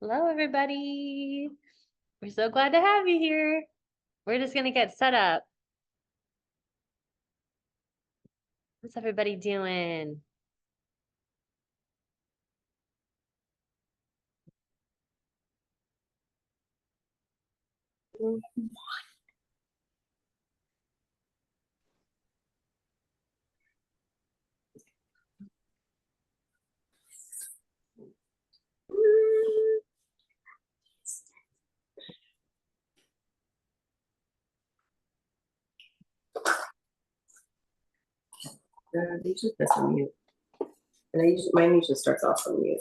Hello, everybody. We're so glad to have you here. We're just going to get set up. What's everybody doing? They usually press on mute. And mine usually starts off on mute.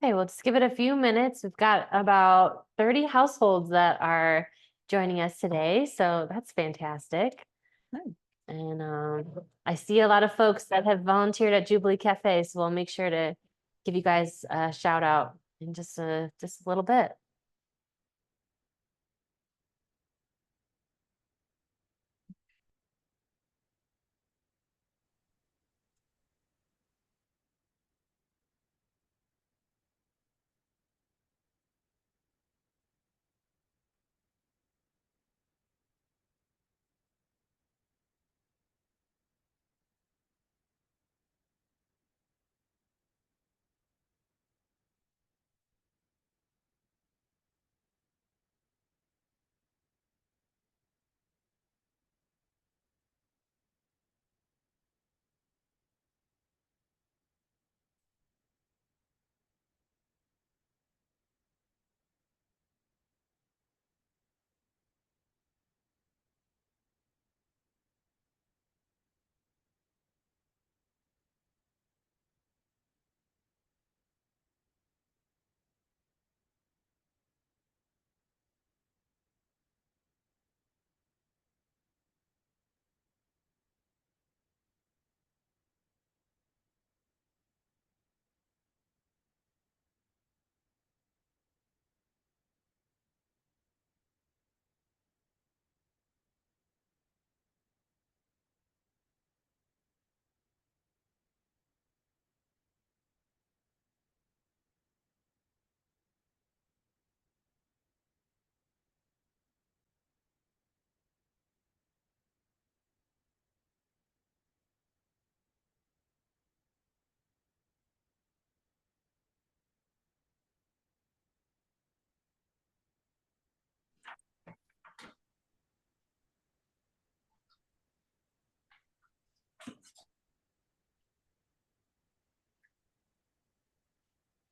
Okay, we'll just give it a few minutes. We've got about 30 households that are joining us today, so that's fantastic. And I see a lot of folks that have volunteered at Jubilee Cafe, so we'll make sure to give you guys a shout out in just a little bit.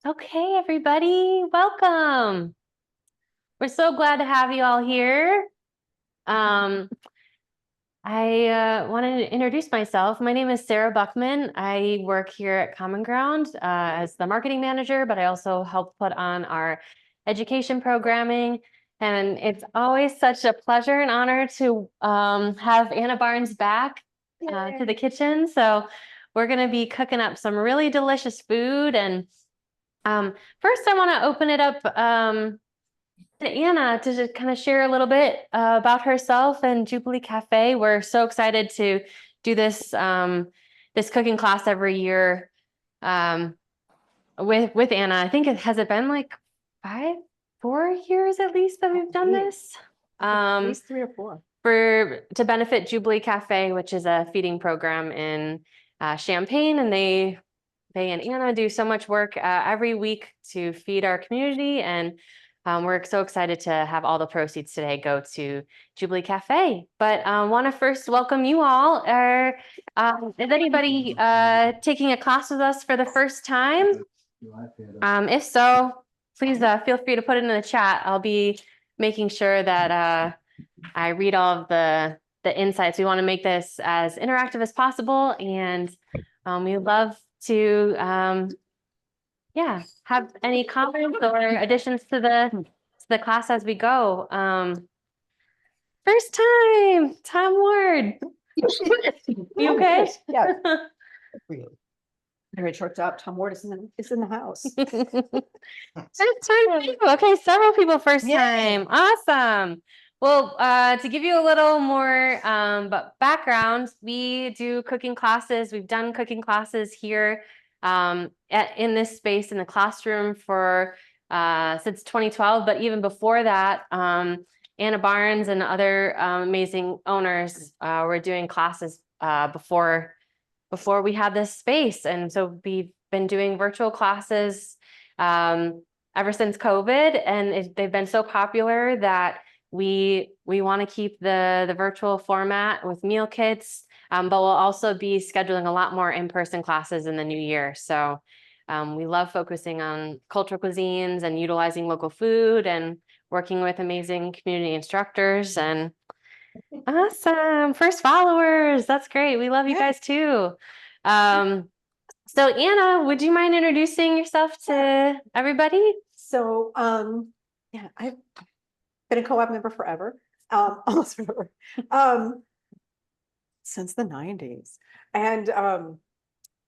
Okay, everybody, welcome. We're so glad to have you all here. I wanted to introduce myself. My name is Sarah Buckman. I work here at Common Ground as the marketing manager, but I also help put on our education programming. And it's always such a pleasure and honor to have Anna Barnes back to the kitchen. So we're going to be cooking up some really delicious food. And first, I want to open it up to Anna to just kind of share a little bit about herself and Jubilee Cafe. We're so excited to do this this cooking class every year with Anna. I think has it been like 4 years at least that we've done this? At least 3 or 4. To benefit Jubilee Cafe, which is a feeding program in Champaign, and they and Anna do so much work every week to feed our community, and we're so excited to have all the proceeds today go to Jubilee Cafe. But I want to first welcome you all. Is anybody taking a class with us for the first time? If so, please feel free to put it in the chat. I'll be making sure that I read all of the insights. We want to make this as interactive as possible, and we love to have any comments or additions to the class as we go. First time, Tom Ward. You okay? Yeah. Very choked up. Tom Ward is in the house. First time people. Okay, several people first Yay. time. Awesome. Well, to give you a little more background, we do cooking classes. We've done cooking classes here in this space in the classroom for since 2012, but even before that, Anna Barnes and other amazing owners were doing classes before we had this space. And so we've been doing virtual classes ever since COVID, and they've been so popular that we want to keep the virtual format with meal kits, but we'll also be scheduling a lot more in-person classes in the new year. So we love focusing on cultural cuisines and utilizing local food and working with amazing community instructors. And awesome. First followers. That's great. We love you guys too. So Anna, would you mind introducing yourself to everybody? So, yeah, I've been a co-op member forever, almost forever, since the 90s. And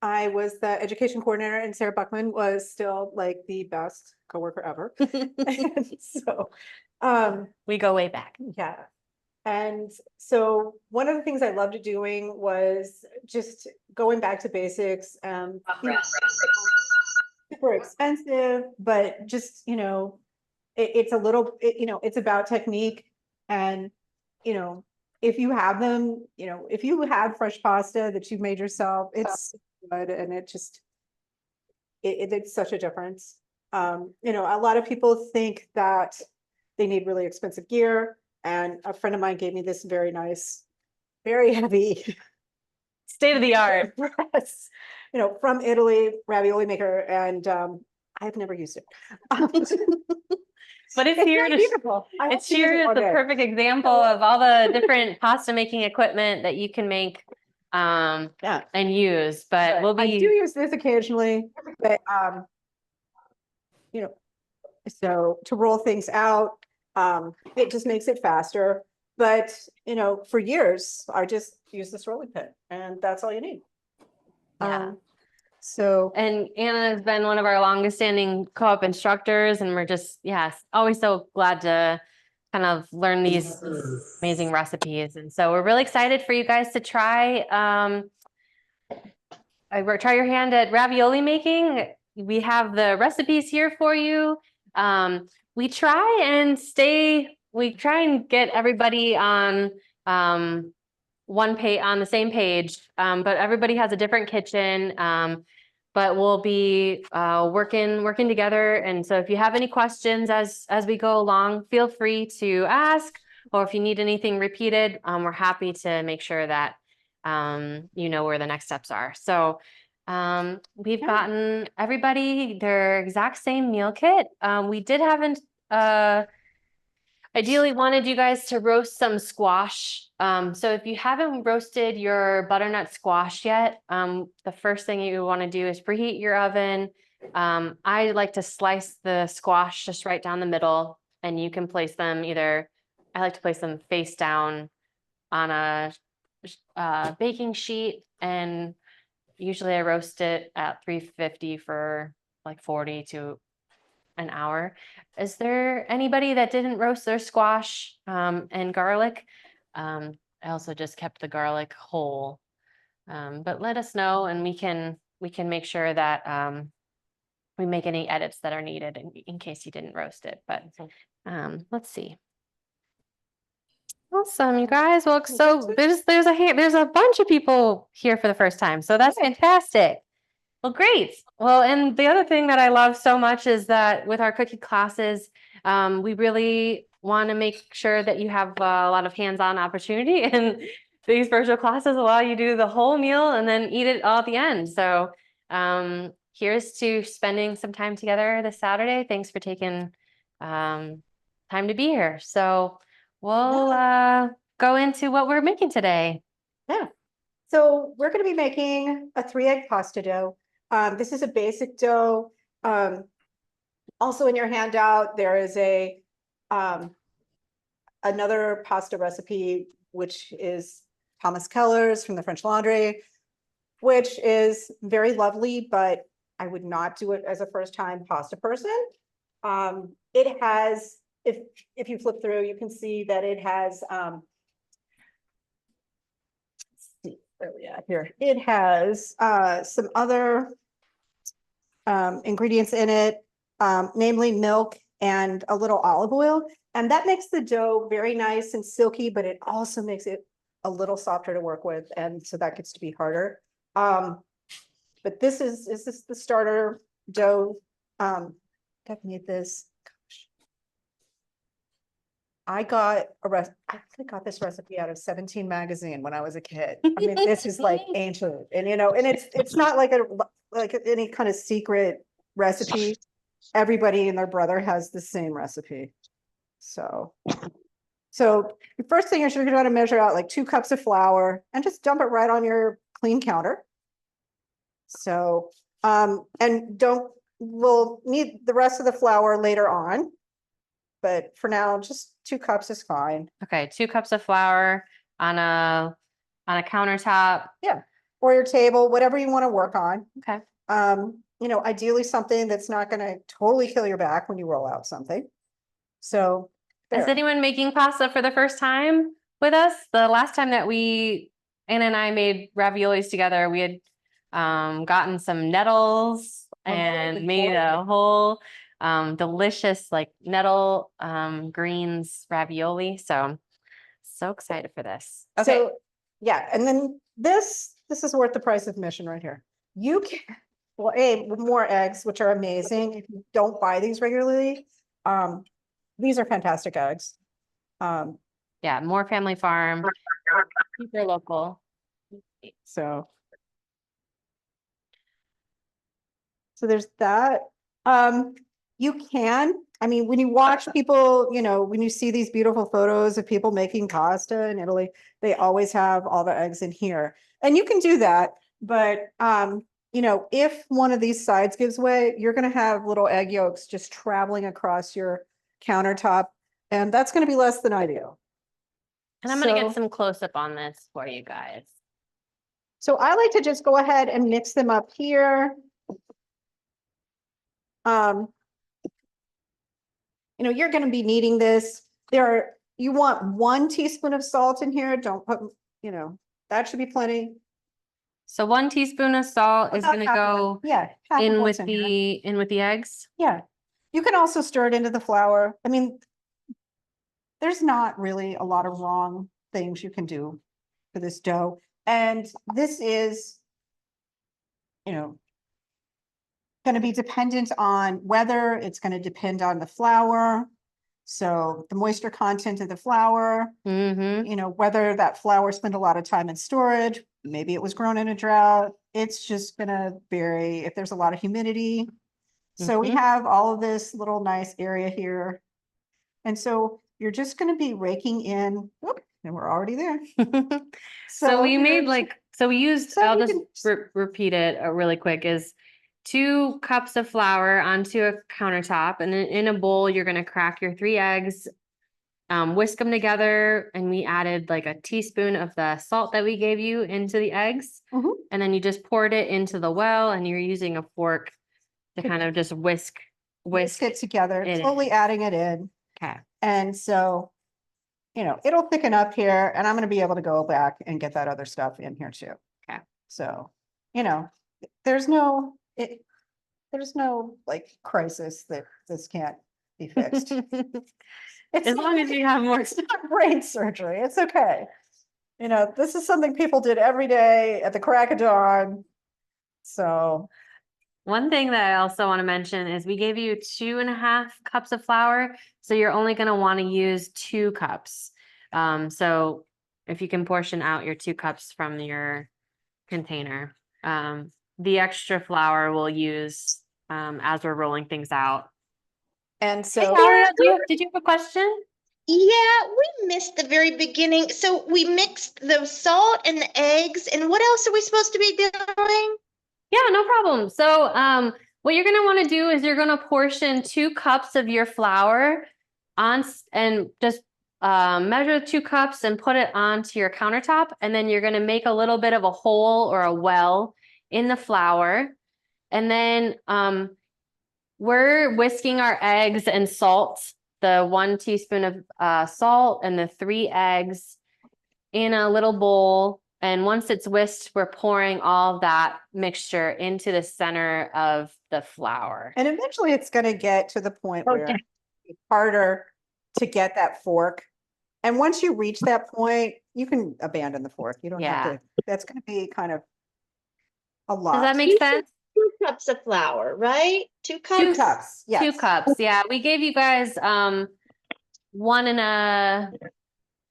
I was the education coordinator, and Sarah Buckman was still like the best coworker ever. And so, We go way back. yeah. And so one of the things I loved doing was just going back to basics. Super expensive, but just, it's a little, it's about technique. And, if you have them, if you have fresh pasta that you've made yourself, it's good. And it's such a difference. A lot of people think that they need really expensive gear. And a friend of mine gave me this very nice, very heavy State of the art. press, from Italy, ravioli maker, and I've never used it. But it's here not beautiful. it's here as the perfect example of all the different pasta making equipment that you can make and use. But we'll be I do use this occasionally, but so to roll things out, it just makes it faster. But for years I just use this rolling pin, and that's all you need. Yeah. So, and Anna has been one of our longest standing co-op instructors, and we're just, always so glad to kind of learn these amazing recipes. And so we're really excited for you guys to try try your hand at ravioli making. We have the recipes here for you. We try and get everybody on on the same page, but everybody has a different kitchen. But we'll be working together. And so if you have any questions as we go along, feel free to ask, or if you need anything repeated, we're happy to make sure that where the next steps are. So we've gotten everybody their exact same meal kit. We did haven't ideally wanted you guys to roast some squash. So if you haven't roasted your butternut squash yet, the first thing you want to do is preheat your oven. I like to slice the squash just right down the middle, and you can place them I like to place them face down on a baking sheet, and usually I roast it at 350 for like 40 to an hour. Is there anybody that didn't roast their squash and garlic? I also just kept the garlic whole, but let us know, and we can make sure that we make any edits that are needed in case you didn't roast it. But let's see. Awesome, you guys. Well, so there's a bunch of people here for the first time, so that's fantastic. Well, great. Well, and the other thing that I love so much is that with our cooking classes, we really want to make sure that you have a lot of hands-on opportunity, and these virtual classes allow you to do the whole meal and then eat it all at the end. So here's to spending some time together this Saturday. Thanks for taking time to be here. So we'll go into what we're making today. Yeah. So we're going to be making a 3-egg pasta dough. This is a basic dough. Also in your handout, there is a another pasta recipe, which is Thomas Keller's from the French Laundry, which is very lovely, but I would not do it as a first-time pasta person. It has, if you flip through, you can see that it has, let's see, where we at here? It has some other ingredients in it, namely milk and a little olive oil. And that makes the dough very nice and silky, but it also makes it a little softer to work with. And so that gets to be harder. But this is the starter dough. Definitely this. Gosh. I got this recipe out of 17 magazine when I was a kid. I mean, this is like ancient, and and it's not like any kind of secret recipe. Everybody and their brother has the same recipe. So the first thing is you're going to measure out like 2 cups of flour and just dump it right on your clean counter. So, and we'll need the rest of the flour later on, but for now, just 2 cups is fine. Okay, 2 cups of flour on a countertop. Yeah, or your table, whatever you want to work on. Okay. Ideally something that's not going to totally kill your back when you roll out something. So Is anyone making pasta for the first time with us? The last time that Anna and I made raviolis together, we had gotten some nettles and made a whole delicious like nettle greens ravioli. So excited for this. Okay. So yeah, and then this is worth the price of admission right here. You can, more eggs, which are amazing. If you don't buy these regularly, these are fantastic eggs. Yeah, more family farm, super local. So there's that. You can, I mean, when you watch people, when you see these beautiful photos of people making pasta in Italy, they always have all the eggs in here. And you can do that, but if one of these sides gives way, you're going to have little egg yolks just traveling across your countertop, and that's going to be less than ideal. And I'm going to get some close up on this for you guys. So I like to just go ahead and mix them up here. You're going to be needing this. You want 1 teaspoon of salt in here. Don't put, that should be plenty. So 1 teaspoon of salt is going to go in with the eggs. Yeah. You can also stir it into the flour. I mean, there's not really a lot of wrong things you can do for this dough. And this is, going to be dependent on weather. It's going to depend on the flour. So the moisture content of the flour, whether that flour spent a lot of time in storage, maybe it was grown in a drought. It's just going to vary if there's a lot of humidity. So we have all of this little nice area here. And so you're just going to be raking in, and we're already there. So we made we used, I'll just repeat it really quick, is 2 cups of flour onto a countertop, and then in a bowl, you're going to crack your 3 eggs, whisk them together. And we added like a teaspoon of the salt that we gave you into the eggs. And then you just poured it into the well, and you're using a fork to kind of just whisk it together, slowly adding it in. Okay. And so, it'll thicken up here, and I'm going to be able to go back and get that other stuff in here too. Okay. So, there's no like crisis that this can't be fixed. As long as you have more brain surgery, it's okay. This is something people did every day at the crack of dawn. So one thing that I also want to mention is we gave you 2.5 cups of flour. So you're only going to want to use 2 cups. So if you can portion out your 2 cups from your container, the extra flour we'll use as we're rolling things out. And so, hey, Talia, did you have a question? Yeah, we missed the very beginning. So we mixed the salt and the eggs, and what else are we supposed to be doing? Yeah, no problem. So what you're going to want to do is you're going to portion 2 cups of your flour on and just measure 2 cups and put it onto your countertop. And then you're going to make a little bit of a hole or a well in the flour. And then we're whisking our eggs and salt, the 1 teaspoon of salt and the 3 eggs in a little bowl. And once it's whisked, we're pouring all of that mixture into the center of the flour. And eventually it's going to get to the point where Okay. it's harder to get that fork. And once you reach that point, you can abandon the fork. You don't have Yeah. to, that's going to be kind of a lot. Does that make You said sense? 2 cups of flour, right? 2 cups? 2 cups, yes. 2 cups. Yeah, we gave you guys 1 and a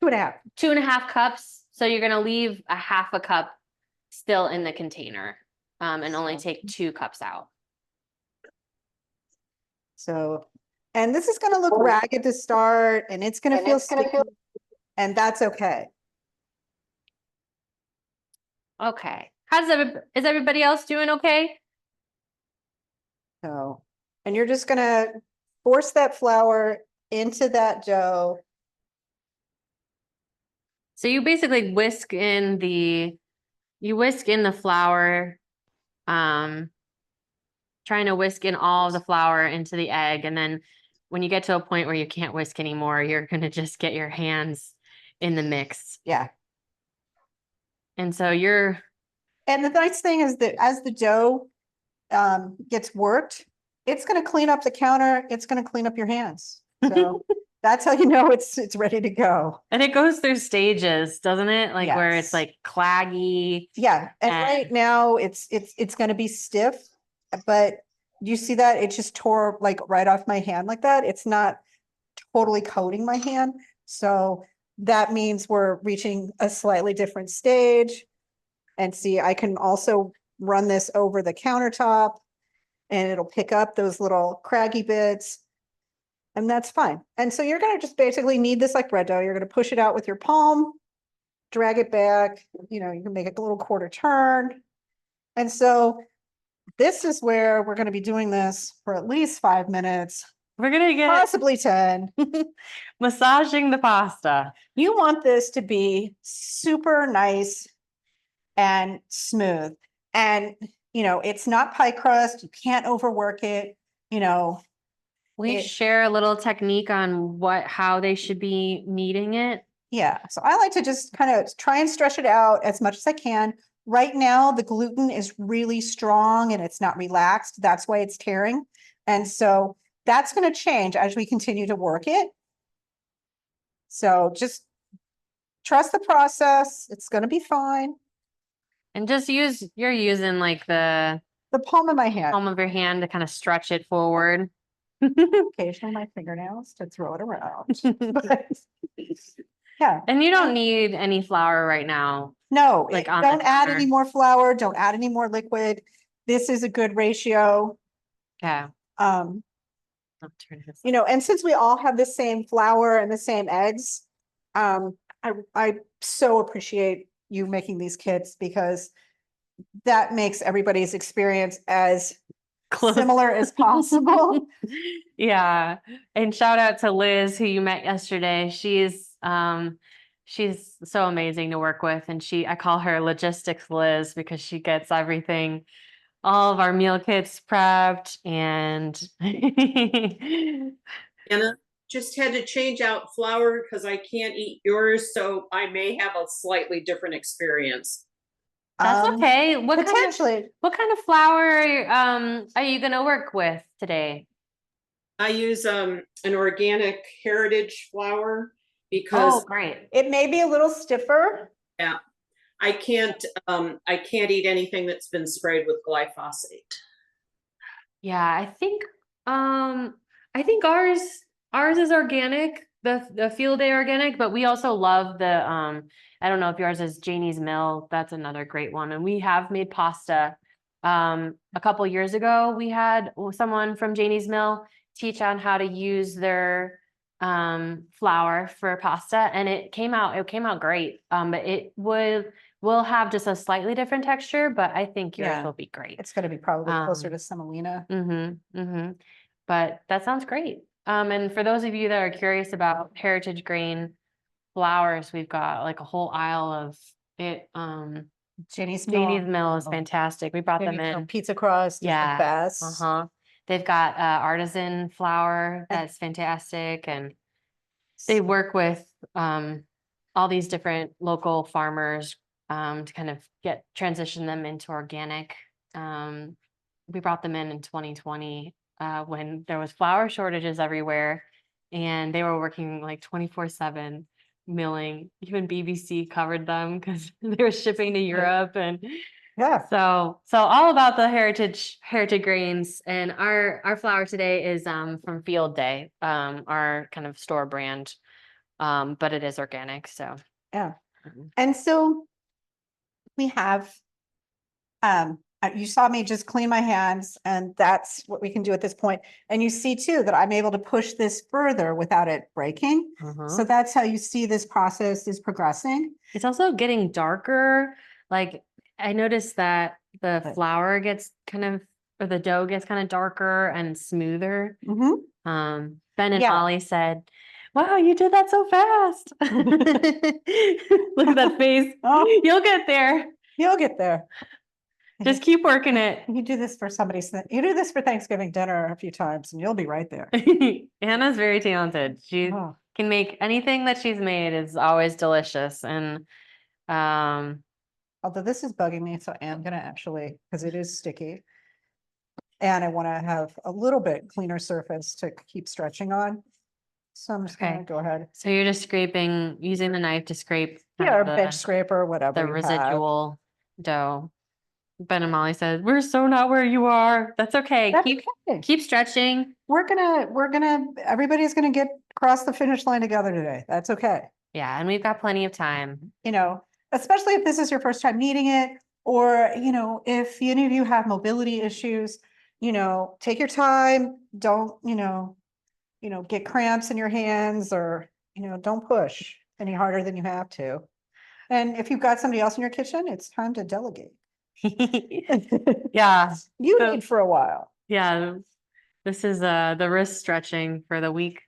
2.5. 2.5 cups. So you're gonna leave a half a cup still in the container, and only take 2 cups out. So, and this is going to look ragged to start and it's going to feel sticky, and that's okay. Okay. Is everybody else doing okay? So, and you're just going to force that flour into that dough. So you basically whisk in the flour, trying to whisk in all of the flour into the egg. And then when you get to a point where you can't whisk anymore, you're going to just get your hands in the mix. Yeah. And so And the nice thing is that as the dough gets worked, it's going to clean up the counter. It's going to clean up your hands. So that's how you know it's ready to go. and it goes through stages, doesn't it? Like where it's Yes. like claggy. Yeah. And right And- now it's going to be stiff, but you see that it just tore like right off my hand like that. It's not totally coating my hand. So that means we're reaching a slightly different stage. And see, I can also run this over the countertop and it'll pick up those little craggy bits. And that's fine. And so you're going to just basically knead this like bread dough. You're going to push it out with your palm, drag it back. You know, you can make a little quarter turn. And so this is where we're going to be doing this for at least 5 minutes, We're going to get possibly 10. massaging the pasta. You want this to be super nice and smooth. And, you know, it's not pie crust. You can't overwork it. You know, We It- share a little technique on how they should be kneading it. yeah. So I like to just kind of try and stretch it out as much as I can. Right now, the gluten is really strong and it's not relaxed. That's why it's tearing. And so that's going to change as we continue to work it. So just trust the process. It's going to be fine. And just you're using like the The palm of my hand, palm of your hand to kind of stretch it forward. occasionally my fingernails to throw it around. But, yeah, And you don't need any flour right now. no, Like on the don't add counter. any more flour. Don't add any more liquid. This is a good ratio. Yeah. Um, I'll turn this- you know, and since we all have the same flour and the same eggs, I so appreciate you making these kits because that makes everybody's experience as Close. similar as possible. Yeah. And shout out to Liz, who you met yesterday. She's so amazing to work with. And I call her Logistics Liz because she gets everything, all of our meal kits prepped and Anna, just had to change out flour because I can't eat yours, so I may have a slightly different experience. that's okay. Potentially, What kind of flour are you gonna work with today? I use an organic heritage flour because Great. it may be a little stiffer. I can't eat anything that's been sprayed with glyphosate. Yeah, I think ours is organic, the field day organic, but we also love the I don't know if yours is Janie's Mill. That's another great one. And we have made pasta. A couple years ago, we had someone from Janie's Mill teach on how to use their flour for pasta, and it came out great. But will have just a slightly different texture, but I think yours Yeah. will be great. It's going to be probably closer Um, to semolina. But that sounds great. And for those of you that are curious about heritage grain, flowers, we've got like a whole aisle of it. Jenny's Janie's Mill, Mill is fantastic. We brought them Jenny's Mill in. pizza crust is the Yeah. best. Uh-huh. They've got artisan flour that's fantastic, and they work with all these different local farmers to kind of transition them into organic. We brought them in 2020 when there was flour shortages everywhere, and they were working like 24/7 milling. Even BBC covered them because they were shipping to Europe, and Yeah. so all about the heritage grains. And our flour today is from Field Day, our kind of store brand, but it is organic. So Yeah. And so we have, you saw me just clean my hands, and that's what we can do at this point. And you see too that I'm able to push this further without it breaking. So that's how you see this process is progressing. it's also getting darker. Like I noticed that the Right. flour gets kind of, or the dough gets kind of darker and smoother. Mhm. Ben and Yeah. Molly said, "Wow, you did that so fast." Look at that face. Oh. You'll get there. You'll get there. Just keep working it. You do this for you do this for Thanksgiving dinner a few times and you'll be right there. Anna's very talented. She Oh. can make anything that she's made is always delicious. And Although this is bugging me, so I am gonna actually, because it is sticky. And I want to have a little bit cleaner surface to keep stretching on. So I'm just gonna Okay. go ahead. so you're just using the knife to scrape kind Yeah, or of bench scraper, whatever the you have. residual dough. Ben and Molly said, "We're so not where you are." That's okay. That's Keep okay. keep stretching. Everybody's gonna get across the finish line together today. That's okay. Yeah, and we've got plenty of time. You know, especially if this is your first time needing it, or, if any of you have mobility issues, take your time. Don't, get cramps in your hands, or, don't push any harder than you have to. And if you've got somebody else in your kitchen, it's time to delegate. Yeah. You So- need for a while. Yeah. This is the wrist stretching for the week.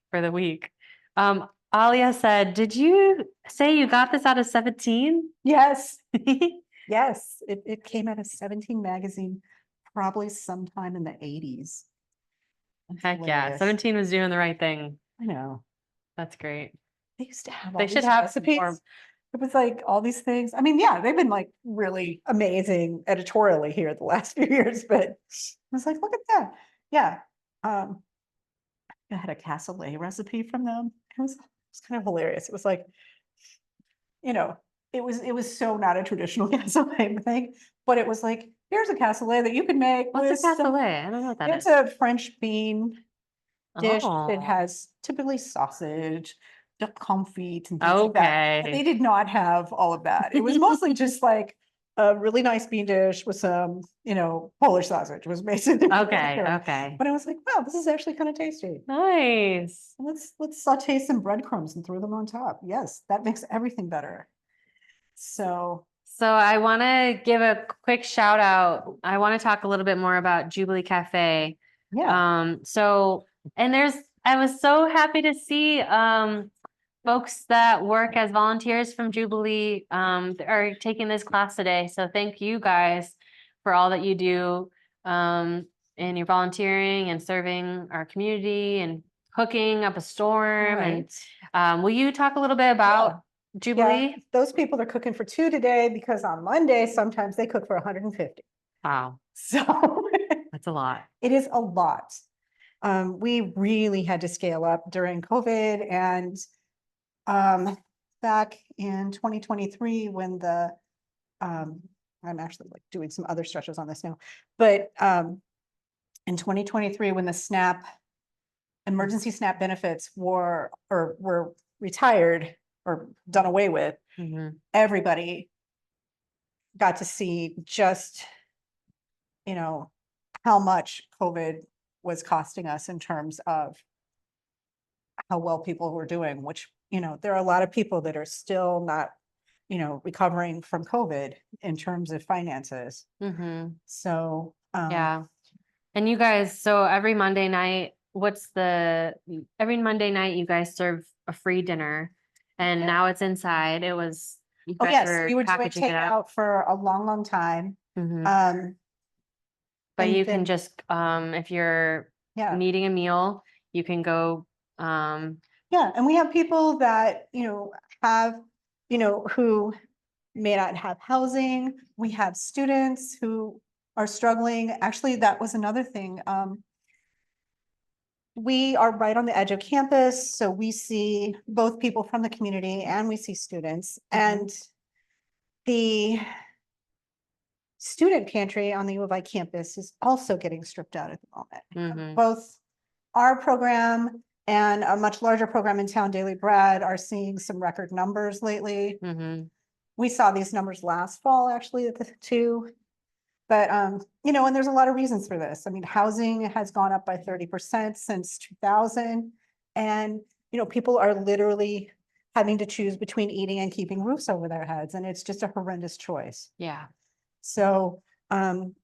Alia said, "Did you say you got this out of 17?" Yes, yes, it came out of 17 magazine, probably sometime in the 80s. Heck yeah. Hilarious. 17 was doing the right thing. I know. That's great. They used to have all They these should have some recipes. more. It was like all these things. I mean, yeah, they've been like really amazing editorially here the last few years, but I was like, look at that. Yeah. I had a cassoulet recipe from them. It was kind of hilarious. It was like, it was so not a traditional cassoulet thing, but it was like, here's a cassoulet that you can make. What's with a some- cassoulet? I don't know what that It's is. a French bean dish Oh. that has typically sausage, duck confit, and things like that. But Okay. they did not have all of that. It was mostly just like a really nice bean dish with some, Polish sausage was basically. Okay. there. Okay. But I was like, wow, this is actually kind of tasty. Nice. Let's saute some breadcrumbs and throw them on top. Yes, that makes everything better. So So I want to give a quick shout out. I want to talk a little bit more about Jubilee Cafe. yeah, I was so happy to see folks that work as volunteers from Jubilee are taking this class today. So thank you guys for all that you do in your volunteering and serving our community and cooking up a storm. right. And will you talk a little bit about Jubilee? Yeah, those people are cooking for 2 today because on Monday, sometimes they cook for 150. Wow, So that's a lot. it is a lot. We really had to scale up during COVID, and back in 2023 when I'm actually like doing some other stretches on this now, but in 2023 when the emergency SNAP benefits were retired or done away with, Mhm. everybody got to see just, how much COVID was costing us in terms of how well people were doing, which, there are a lot of people that are still not, recovering from COVID in terms of finances. Mhm. So, Yeah. And you guys, so every Monday night you guys serve a free dinner. and now it's inside. It was, you Oh, guys yes, were we were doing packaging it up. takeout for a long, long time. Mhm. But and you can then- just, if you're Yeah. needing a meal, you can go, Yeah, and we have people that, have, who may not have housing. We have students who are struggling. Actually, that was another thing. We are right on the edge of campus, so we see both people from the community and we see students. And the student pantry on the U of I campus is also getting stripped out at the moment. mhm, Both our program and a much larger program in town, Daily Bread, are seeing some record numbers lately. mhm, We saw these numbers last fall, actually, at the two. But, and there's a lot of reasons for this. I mean, housing has gone up by 30% since 2000. And, people are literally having to choose between eating and keeping roofs over their heads. And it's just a horrendous choice. yeah, So,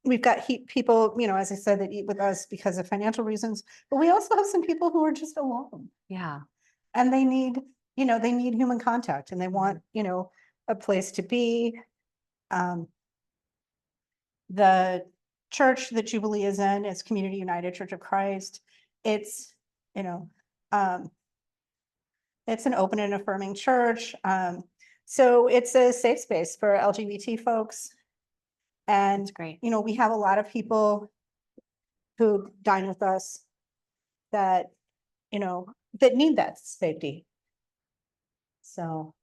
we've got people, as I said, that eat with us because of financial reasons, but we also have some people who are just alone. yeah, And they need human contact and they want, a place to be. The church that Jubilee is in is Community United Church of Christ. It's, it's an open and affirming church. So it's a safe space for LGBT folks. And, that's great. we have a lot of people who dine with us that, that need that safety. So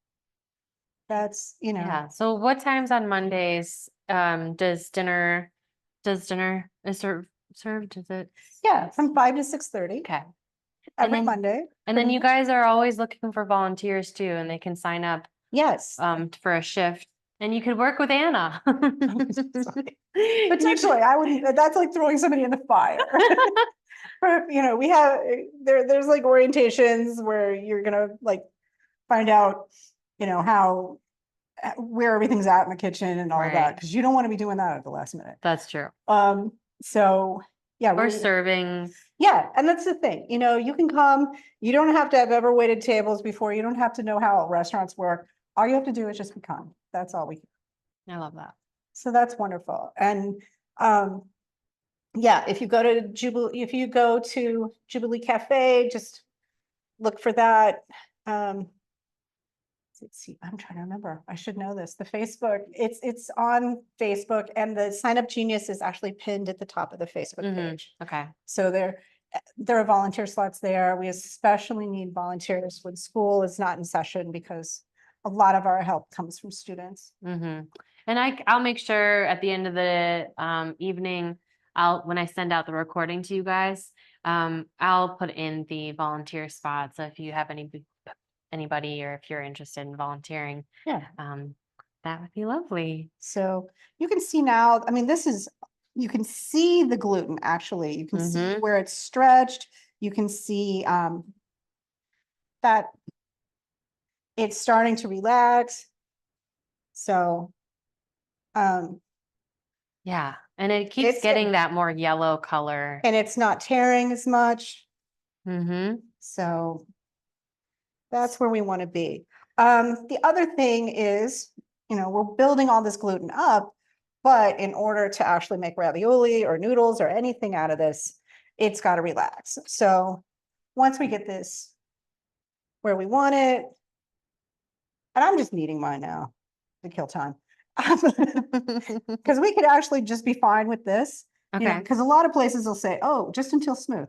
that's, Yeah, so what times on Mondays, does dinner is served, is it? yeah, from 5 to 6:30 Okay, every then- Monday. and then pretty you much. guys are always looking for volunteers too, and they can sign up, Yes, for a shift, and you could work with Anna. sorry. Potentially, I wouldn't, that's like throwing somebody in the fire. We have, there's like orientations where you're gonna like find out, how, where everything's at in the kitchen and all of that, Right. because you don't want to be doing that at the last minute. That's true. So, yeah. Or serving, Yeah, and that's the thing, you can come, you don't have to have ever waited tables before, you don't have to know how restaurants work. All you have to do is just be kind. That's all we. I love that. So that's wonderful. And yeah, if you go to Jubilee Cafe, just look for that. Let's see, I'm trying to remember. I should know this. The Facebook, it's on Facebook and the Sign Up Genius is actually pinned at the top of the Facebook Mhm. page. Okay, So there are volunteer slots there. We especially need volunteers when school is not in session because a lot of our help comes from students. and I'll make sure at the end of the evening, when I send out the recording to you guys, I'll put in the volunteer spot. So if you have anybody or if you're interested in volunteering, Yeah. that would be lovely. So you can see now, I mean, you can see the gluten actually. You can see Mhm. where it's stretched. You can see that it's starting to relax. So Yeah, and it keeps It's getting that more yellow color. and it's not tearing as much. Mm-hmm. So that's where we want to be. The other thing is, we're building all this gluten up, but in order to actually make ravioli or noodles or anything out of this, it's got to relax. So once we get this where we want it, and I'm just kneading mine now to kill time. Because we could actually just be fine with this, Okay, because a lot of places will say, oh, just until smooth.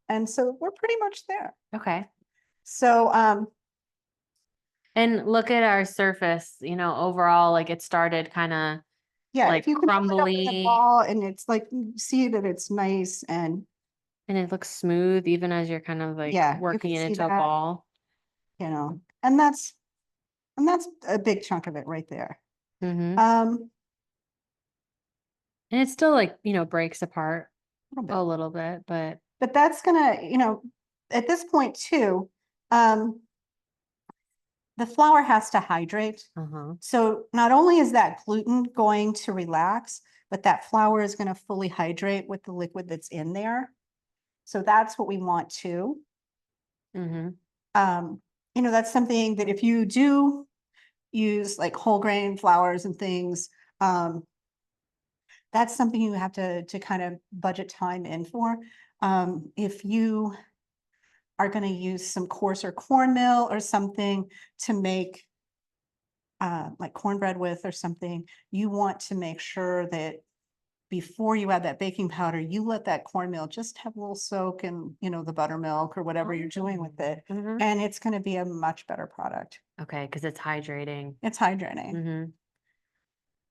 And so we're pretty much there. okay. So, And look at our surface, overall, like it started kind of, yeah, like if you can hold it up in the crumbly. ball and it's like, you see that it's nice and and it looks smooth even as you're kind of like Yeah, you working can it see into a that. ball. and that's a big chunk of it right there. Mm-hmm. Um, And it still like, breaks apart little bit. a little bit, but But that's gonna, at this point too, the flour has to hydrate. uh-huh. So not only is that gluten going to relax, but that flour is going to fully hydrate with the liquid that's in there. So that's what we want too. Mm-hmm. that's something that if you do use like whole grain flours and things, that's something you have to kind of budget time in for. If you are going to use some coarser cornmeal or something to make like cornbread with or something, you want to make sure that before you add that baking powder, you let that cornmeal just have a little soak in, the buttermilk or whatever you're doing with it. Mhm. And it's going to be a much better product. Okay, because it's hydrating. It's hydrating. Hmm.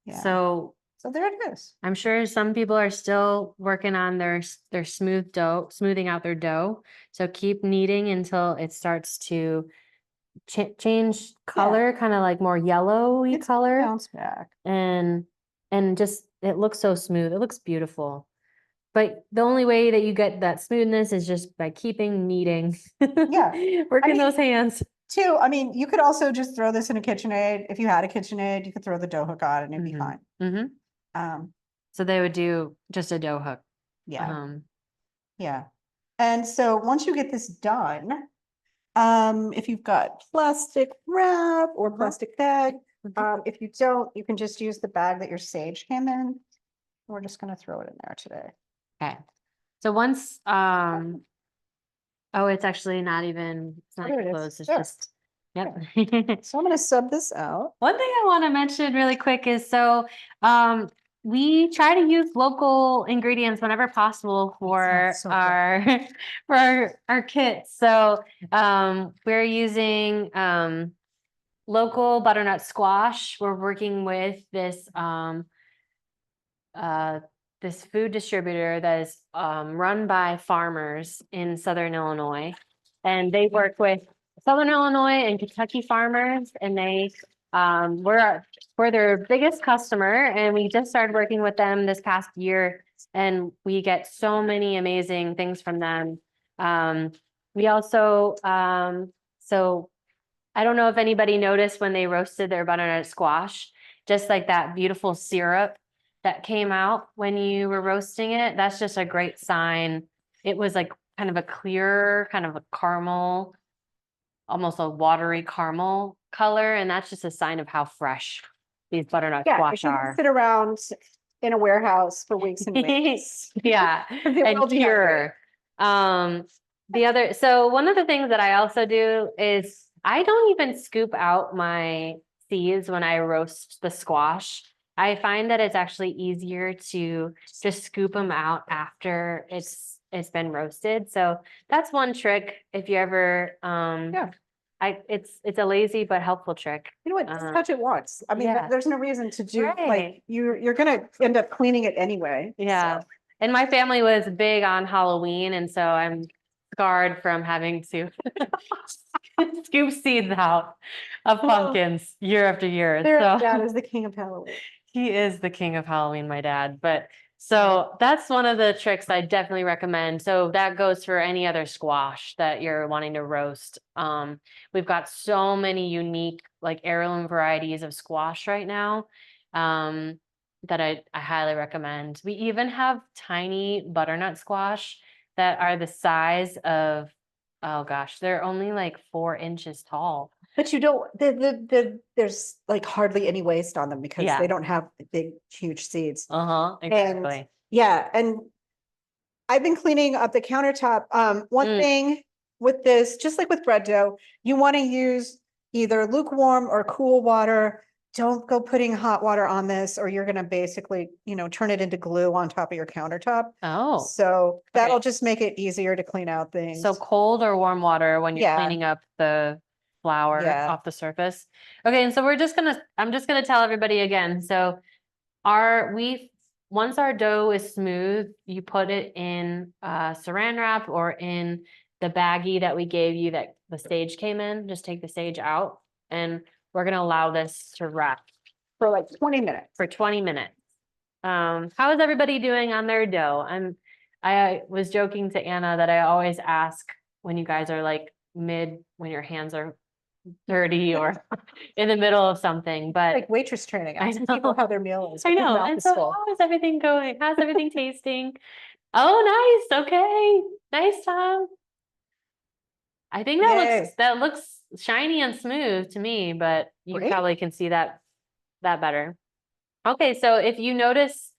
Yeah. So So there it is. I'm sure some people are still working on their smooth dough, smoothing out their dough. So keep kneading until it starts to change color, kind of like more yellowy It's gonna color, bounce back. and just it looks so smooth. It looks beautiful. But the only way that you get that smoothness is just by keeping kneading. Yeah. Working mean- those hands. Too, I mean, you could also just throw this in a KitchenAid. If you had a KitchenAid, you could throw the dough hook on and it'd be Mhm. fine. Hmm. So they would do just a dough hook. Yeah. Yeah. And so once you get this done, if you've got plastic wrap or plastic bag, if you don't, you can just use the bag that your sage came in. We're just gonna throw it in there today. Okay. So once, oh, it's actually not even, it's not there it is. closed. It's There. just, yep. So I'm gonna sub this out. One thing I want to mention really quick is we try to use local ingredients whenever possible for so good. our for our kits. So we're using local butternut squash. We're working with this food distributor that is run by farmers in Southern Illinois, and they work with Southern Illinois and Kentucky farmers, and we're their biggest customer, and we just started working with them this past year, and we get so many amazing things from them. We also so I don't know if anybody noticed when they roasted their butternut squash, just like that beautiful syrup that came out when you were roasting it. That's just a great sign. It was like kind of a clear, kind of a caramel, almost a watery caramel color. And that's just a sign of how fresh these butternut Yeah, squash if you are. sit around in a warehouse for weeks and weeks. Yeah, They and will dehydrate. pure. So one of the things that I also do is I don't even scoop out my seeds when I roast the squash. I find that it's actually easier to just scoop them out after it's been roasted. So that's one trick if you ever Yeah. It's a lazy but helpful trick. You know what, just touch it once. I mean, yeah. there's no reason to do, Right. like, you're gonna end up cleaning it anyway. Yeah. so. And my family was big on Halloween, and so I'm scarred from having to scoop seeds out of pumpkins year after year. Their So dad is the king of Halloween. he is the king of Halloween, my dad. But so that's one of the tricks I definitely recommend. So that goes for any other squash that you're wanting to roast. We've got so many unique like heirloom varieties of squash right now. That I highly recommend. We even have tiny butternut squash that are the size of, oh gosh, they're only like 4 inches tall. But you don't, there's like hardly any waste on them because Yeah. they don't have big, huge seeds. Exactly. Yeah, and I've been cleaning up the countertop. One thing with this, just like with bread dough, you want to use either lukewarm or cool water. Don't go putting hot water on this or you're going to basically, turn it into glue on top of your countertop. Oh, So that'll just make it easier to clean out things. so cold or warm water when you're Yeah. cleaning up the flour Yeah. off the surface. Okay, and so I'm just gonna tell everybody again. So once our dough is smooth, you put it in saran wrap or in the baggie that we gave you that the sage came in. Just take the sage out, and we're gonna allow this to rest For like 20 minutes. for 20 minutes. How is everybody doing on their dough? I was joking to Anna that I always ask when you guys are like when your hands are dirty or in the middle of something, but Like waitress training. I Asking people know. how their meal is. I when their know. mouth And is so full. how is everything going? How's everything tasting? Oh, nice. Okay. Nice, Tom. I think that looks shiny and smooth to me, but you Great. probably can see that better. Okay, so if you notice,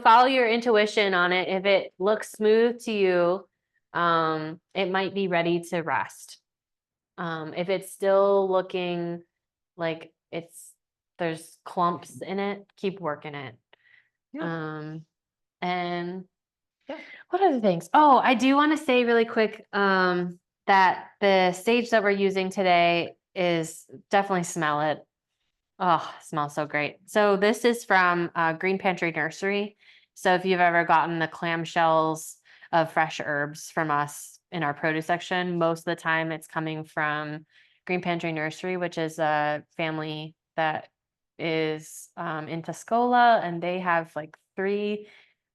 follow your intuition on it. If it looks smooth to you, it might be ready to rest. If it's still looking like there's clumps in it, keep working it. And Yeah. what other things? Oh, I do want to say really quick, that the sage that we're using today is definitely smell it. Oh, it smells so great. So this is from Green Pantry Nursery. So if you've ever gotten the clamshells of fresh herbs from us in our produce section, most of the time it's coming from Green Pantry Nursery, which is a family that is in Tuscola, and they have like 3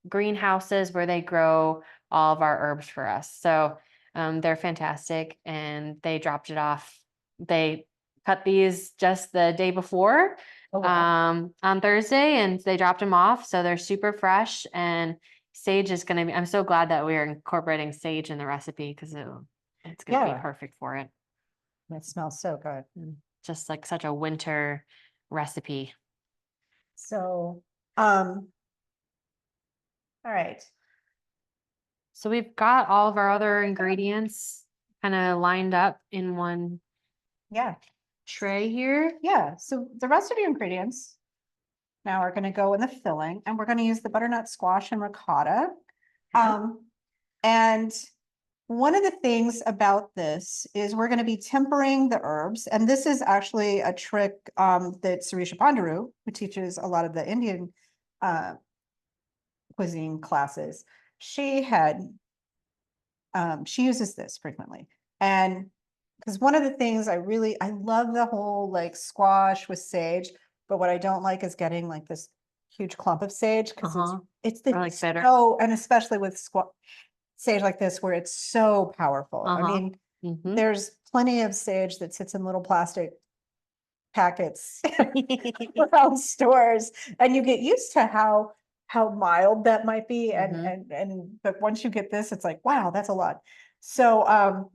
greenhouses where they grow all of our herbs for us. So they're fantastic, and they dropped it off. They cut these just the day before Oh, wow. on Thursday, and they dropped them off. So they're super fresh, and sage is going to be, I'm so glad that we're incorporating sage in the recipe because it's going to Yeah. be perfect for it. It smells so good. Just like such a winter recipe. So, all right. So we've got all of our other ingredients kind of lined up in one Yeah. tray here. Yeah. So the rest of your ingredients now are going to go in the filling, and we're going to use the butternut squash and ricotta. And one of the things about this is we're going to be tempering the herbs. And this is actually a trick that Sarisha Pandaru, who teaches a lot of the Indian cuisine classes, she uses this frequently. And because one of the things I love the whole like squash with sage, but what I don't like is getting like this huge clump of sage because it's the Or like bitter. and especially with sage like this where it's so powerful. I mean, there's plenty of sage that sits in little plastic packets around stores, and you get used to how mild that might be, but once you get this, it's like, wow, that's a lot. So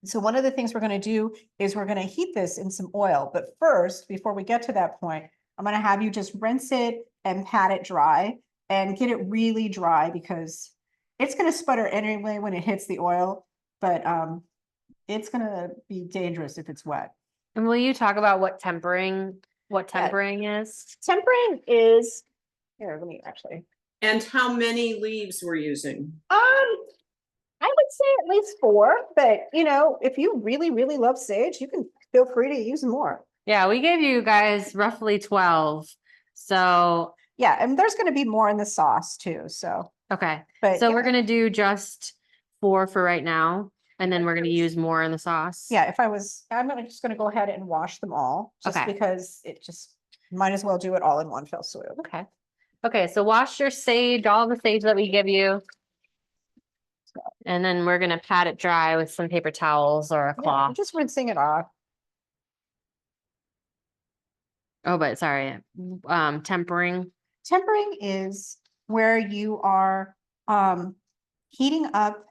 so one of the things we're going to do is we're going to heat this in some oil. But first, before we get to that point, I'm going to have you just rinse it and pat it dry and get it really dry because it's going to sputter anyway when it hits the oil, but it's going to be dangerous if it's wet. And will you talk about what tempering is? Tempering is, here, let me actually. And how many leaves we're using? I would say at least 4, but if you really, really love sage, you can feel free to use more. Yeah, we gave you guys roughly 12. So yeah, and there's going to be more in the sauce too. So okay, but so we're gonna do just 4 for right now, and then we're gonna use more in the sauce. Yeah, I'm just going to go ahead and wash them all, just because it just might as well do it all in one fell swoop. Okay, so wash your sage, all the sage that we give you. And then we're gonna pat it dry with some paper towels or a Yeah, cloth. I'm just rinsing it off. Oh, but sorry, tempering. Tempering is where you are heating up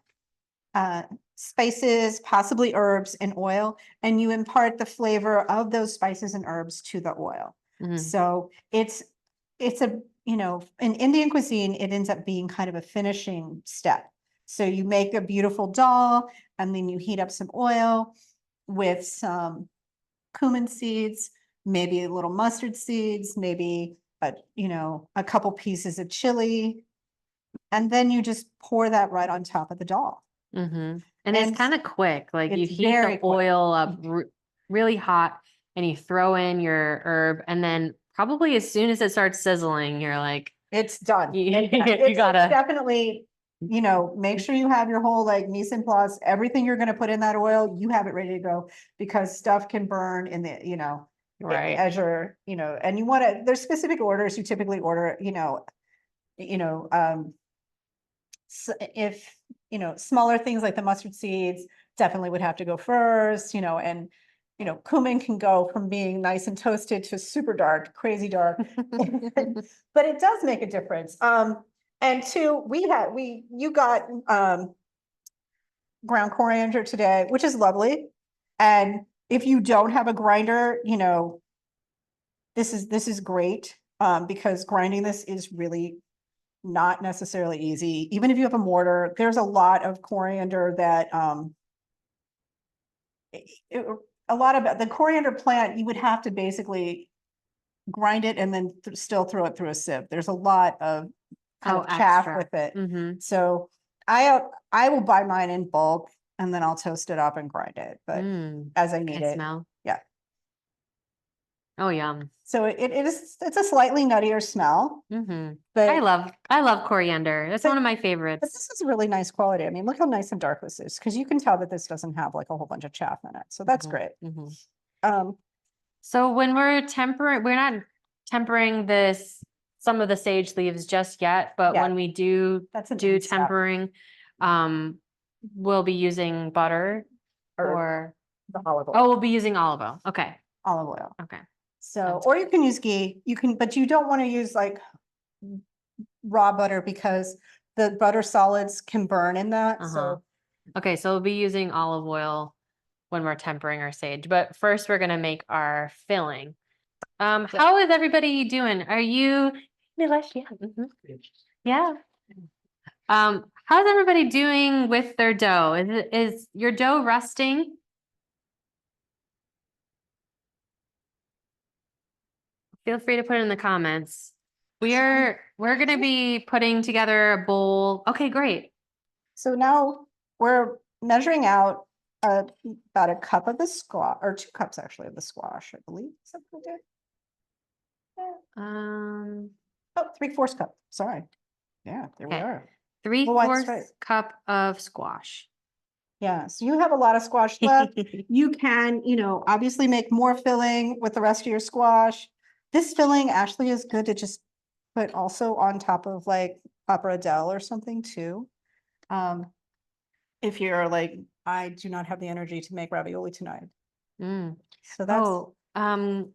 spices, possibly herbs and oil, and you impart the flavor of those spices and herbs to the oil. So it's a, in Indian cuisine, it ends up being kind of a finishing step. So you make a beautiful dal, and then you heat up some oil with some cumin seeds, maybe a little mustard seeds, maybe a couple pieces of chili, and then you just pour that right on top of the dal. And it's kind of quick. Like you it's heat very the oil up really hot, and you throw in your herb, and then probably as soon as it starts sizzling, you're like, it's done. you gotta definitely, make sure you have your whole like mise en place, everything you're going to put in that oil, you have it ready to go, because stuff can burn in the, right. as you're, and you want to, there's specific orders you typically order, so if, smaller things like the mustard seeds definitely would have to go first, and cumin can go from being nice and toasted to super dark, crazy dark, but it does make a difference. And 2, you got ground coriander today, which is lovely. And if you don't have a grinder, you know, this is great, because grinding this is really not necessarily easy. Even if you have a mortar, there's a lot of coriander that, a lot of the coriander plant, you would have to basically grind it and then still throw it through a sieve. There's a lot of kind Oh, of chaff extra. with it. Mm-hmm. So I will buy mine in bulk and then I'll toast it up and grind it, but as I need Can it. smell. Yeah. Oh, yum. So it's a slightly nuttier smell, Mm-hmm. but I love coriander. That's But- one of my but favorites. this is really nice quality. I mean, look how nice and dark this is, because you can tell that this doesn't have like a whole bunch of chaff in it. So that's Mhm, great. mhm. So when we're not tempering some of the sage leaves just yet, but Yeah. when we do That's an do end step. tempering, we'll be using butter or, The olive oil. oh, we'll be using olive oil. Okay. Olive oil. Okay. So, Sounds or you can use ghee, but you don't want to use like raw butter because the butter solids can burn in that. Uh-huh. So Okay. So we'll be using olive oil when we're tempering our sage, but first we're going to make our filling. How is everybody doing? Are you, Nilesh? Yeah. Mhm. Yeah. How's everybody doing with their dough? Is your dough resting? Feel free to put it in the comments. We're gonna be putting together a bowl. Okay, great. So now we're measuring out about a cup of the squash, or 2 cups actually of the squash, I believe. Is that what we did? Um, Oh, 3/4 cup. Sorry. Yeah, there we Okay. are. 3/4 right. cup of squash. Yeah, so you have a lot of squash left. You can, obviously make more filling with the rest of your squash. This filling actually is good to just put also on top of like pappardelle or something too. If you're like, I do not have the energy to make ravioli tonight. Mm. So that's, Oh,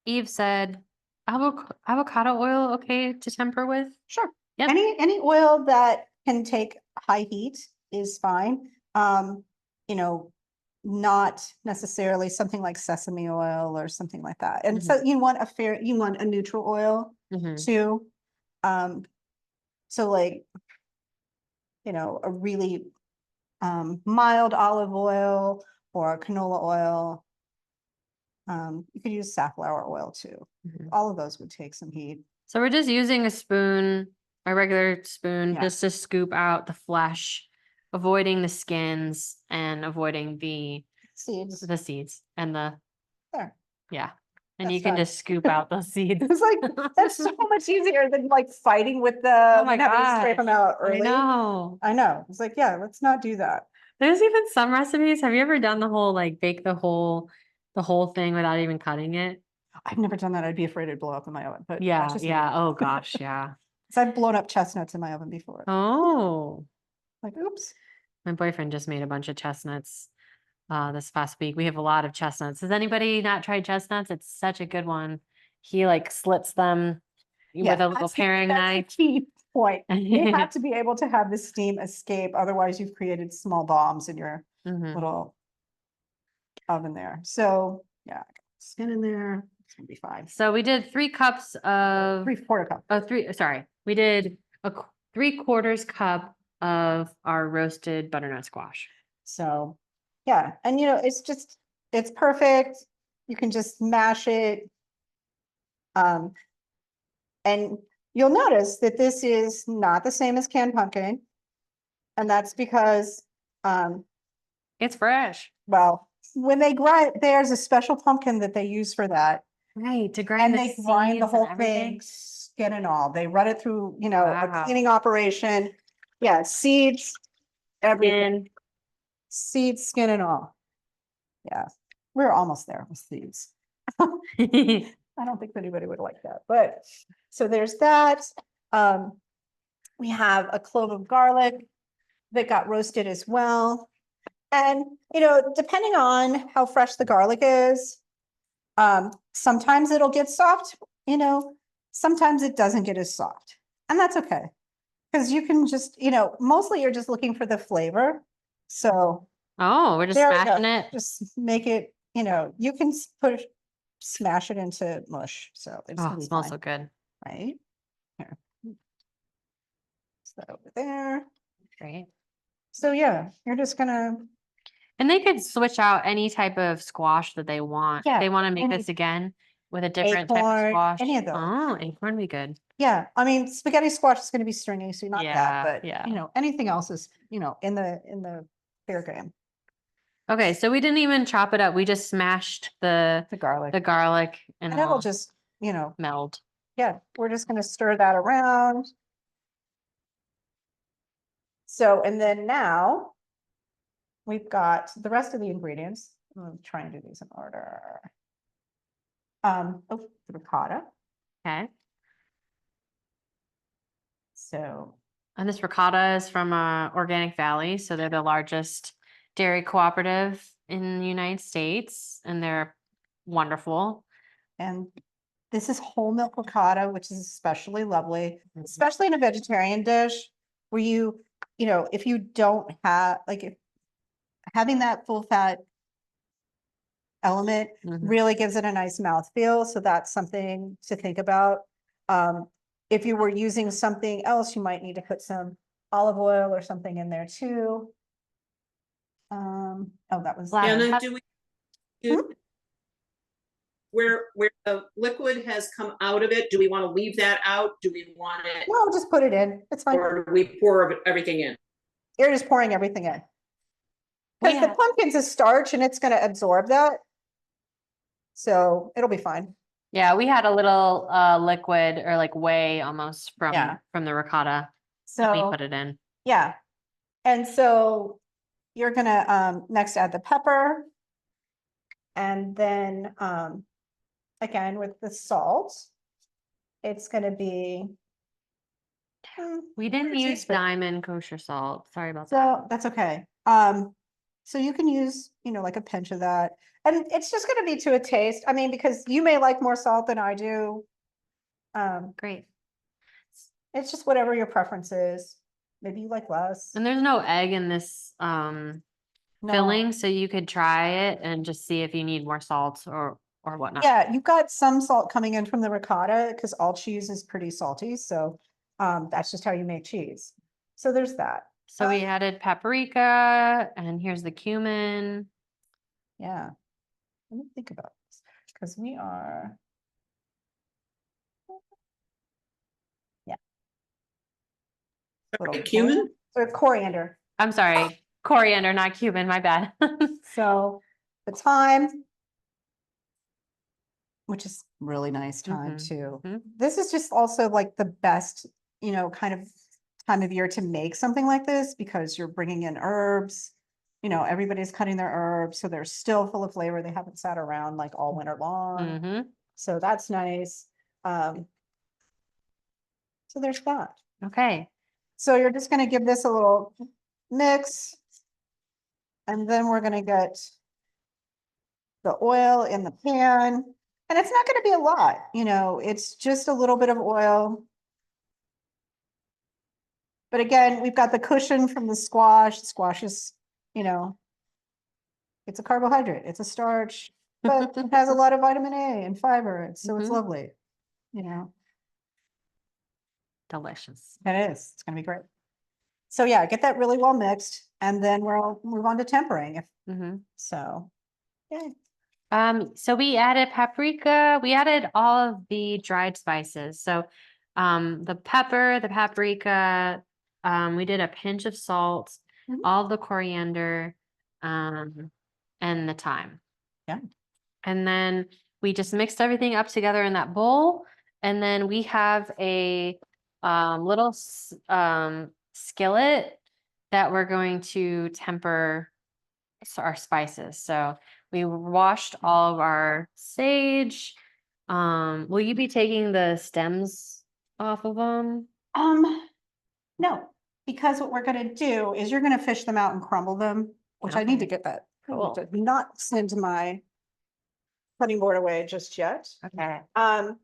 Eve said avocado oil okay to temper with? sure. Yep. Any oil that can take high heat is fine. Not necessarily something like sesame oil or something like that. And so you want a neutral oil Mhm. too. So like, a really mild olive oil or canola oil. You could use safflower oil too. Mhm. All of those would take some heat. So we're just using a regular spoon, Yeah. just to scoop out the flesh, avoiding the skins and avoiding the Seeds. seeds and There. yeah. And That's you can done. just scoop out those seeds. It's like, that's so much easier than like fighting with Oh my and having to scrape gosh. them out I early. know. I know. It's like, yeah, let's not do that. There's even some recipes. Have you ever done the whole like bake the whole thing without even cutting it? I've never done that. I'd be afraid it'd blow up in my oven, but Yeah, that's just me. yeah. Oh gosh, yeah. 'Cause I've blown up chestnuts in my oven before. Oh, Like, oops. my boyfriend just made a bunch of chestnuts this past week. We have a lot of chestnuts. Has anybody not tried chestnuts? It's such a good one. He like slits them with a little that's the- paring that's knife. the key point. You have to be able to have the steam escape. Otherwise, you've created small bombs in your Mhm. little oven there. So yeah, skin in there. It's gonna be fine. So we did 3 cups of 3/4 cup. we did 3/4 cup of our roasted butternut squash. So, yeah, and it's perfect. You can just mash it. And you'll notice that this is not the same as canned pumpkin. And that's because, It's fresh. well, when they grind, there's a special pumpkin that they use for that. Right, to grind And the they grind the seeds whole and everything. thing, skin and all. They run it through, a Wow. cleaning operation. Yeah, seeds, everything. Skin. Seeds, skin and all. Yeah, we're almost there with seeds. I don't think anybody would like that, but so there's that. We have a clove of garlic that got roasted as well. And, depending on how fresh the garlic is, sometimes it'll get soft, sometimes it doesn't get as soft. And that's okay. Because you can just, mostly you're just looking for the flavor. So Oh, we're just There we go. smashing it. Just make it, you can smash it into mush, so it's Oh, gonna it be smells fine, so good. right? Here. So over there. Great. So yeah, you're just gonna, And they could switch out any type of squash that they want. Yeah, They want to make any- this again with a different type of Acorn, squash. any of those. Oh, acorn would be good. yeah, I mean, spaghetti squash is gonna be stringy, so not Yeah, that, but yeah. anything else is, in the fair game, Okay, so we didn't even chop it up. We just smashed the the garlic. garlic and And it'll it'll just, meld. yeah, we're just gonna stir that around. So, and then now we've got the rest of the ingredients. I'm trying to do these in order. The ricotta. Okay. So, And this ricotta is from Organic Valley. So they're the largest dairy cooperative in the United States, and they're wonderful. and this is whole milk ricotta, which is especially lovely, Mhm. especially in a vegetarian dish where if you don't have, like, if having that full fat element Mhm. really gives it a nice mouthfeel. So that's something to think about. If you were using something else, you might need to put some olive oil or something in there too. Oh, that was. Black Anna, pep- do we? do- Where the liquid has come out of it, do we want to leave that out? Do we want it, No, just put it in. It's fine. or do we pour everything in? You're just pouring everything in. We Because the have- pumpkin's is starch and it's gonna absorb that. So it'll be fine. Yeah, we had a little liquid or like whey almost Yeah. from the ricotta. And we So, put it in. yeah. And so you're gonna next add the pepper. And then again with the salt, it's gonna be. We didn't Where's your use spoon? diamond kosher salt. Sorry about that. So that's okay. So you can use, like a pinch of that. And it's just gonna be to a taste. I mean, because you may like more salt than I do. Great. It's just whatever your preference is. Maybe you like less. And there's no egg in this No. filling, so you could try it and just see if you need more salt or whatnot. Yeah, you've got some salt coming in from the ricotta because all cheese is pretty salty. So that's just how you make cheese. So there's that. So we added paprika, and here's the cumin. Yeah. Let me think about this because we are. Yeah. Sorry, cumin? Or coriander. I'm sorry, coriander, not cumin, my bad. So the thyme, which is really nice thyme Mhm, too. mhm. This is just also like the best, kind of time of year to make something like this because you're bringing in herbs. Everybody's cutting their herbs, so they're still full of flavor. They haven't sat around like all winter long. Mhm. So that's nice. So there's that. Okay. So you're just gonna give this a little mix. And then we're gonna get the oil in the pan. And it's not gonna be a lot, it's just a little bit of oil. But again, we've got the cushion from the squash. Squash is, it's a carbohydrate, it's a starch, but it has a lot of vitamin A and fiber, so it's Mhm. lovely, Delicious. It is, it's gonna be great. So yeah, get that really well mixed, and then we'll move on to tempering, Mhm. so, yeah. So we added paprika. We added all of the dried spices. So, the pepper, the paprika, we did a pinch of salt, Mhm. all the coriander, and the thyme. Yeah. And then we just mixed everything up together in that bowl. And then we have a little skillet that we're going to temper our spices. So we washed all of our sage. Will you be taking the stems off of them? No, because what we're gonna do is you're gonna fish them out and crumble them, which I need to Okay. get that. Cool. Not send my cutting board away just yet. Okay.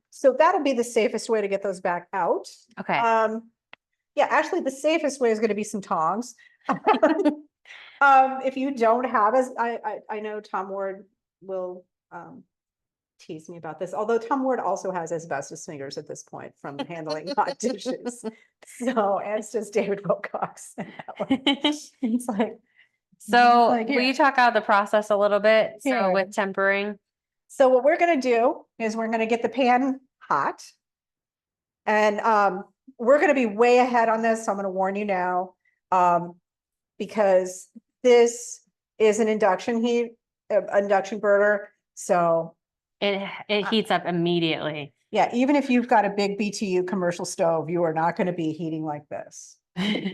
So that'll be the safest way to get those back out. Okay. Yeah, actually, the safest way is gonna be some tongs. If you don't have as, I know Tom Ward will, tease me about this, although Tom Ward also has asbestos fingers at this point from handling hot dishes. So, as does David Wilcox. It's like, So Like, will here. you talk out the process a little bit? So Here. with tempering, so what we're gonna do is we're gonna get the pan hot. And we're gonna be way ahead on this, so I'm gonna warn you now. Because this is an induction induction burner, so it heats up immediately. yeah, even if you've got a big BTU commercial stove, you are not gonna be heating like this.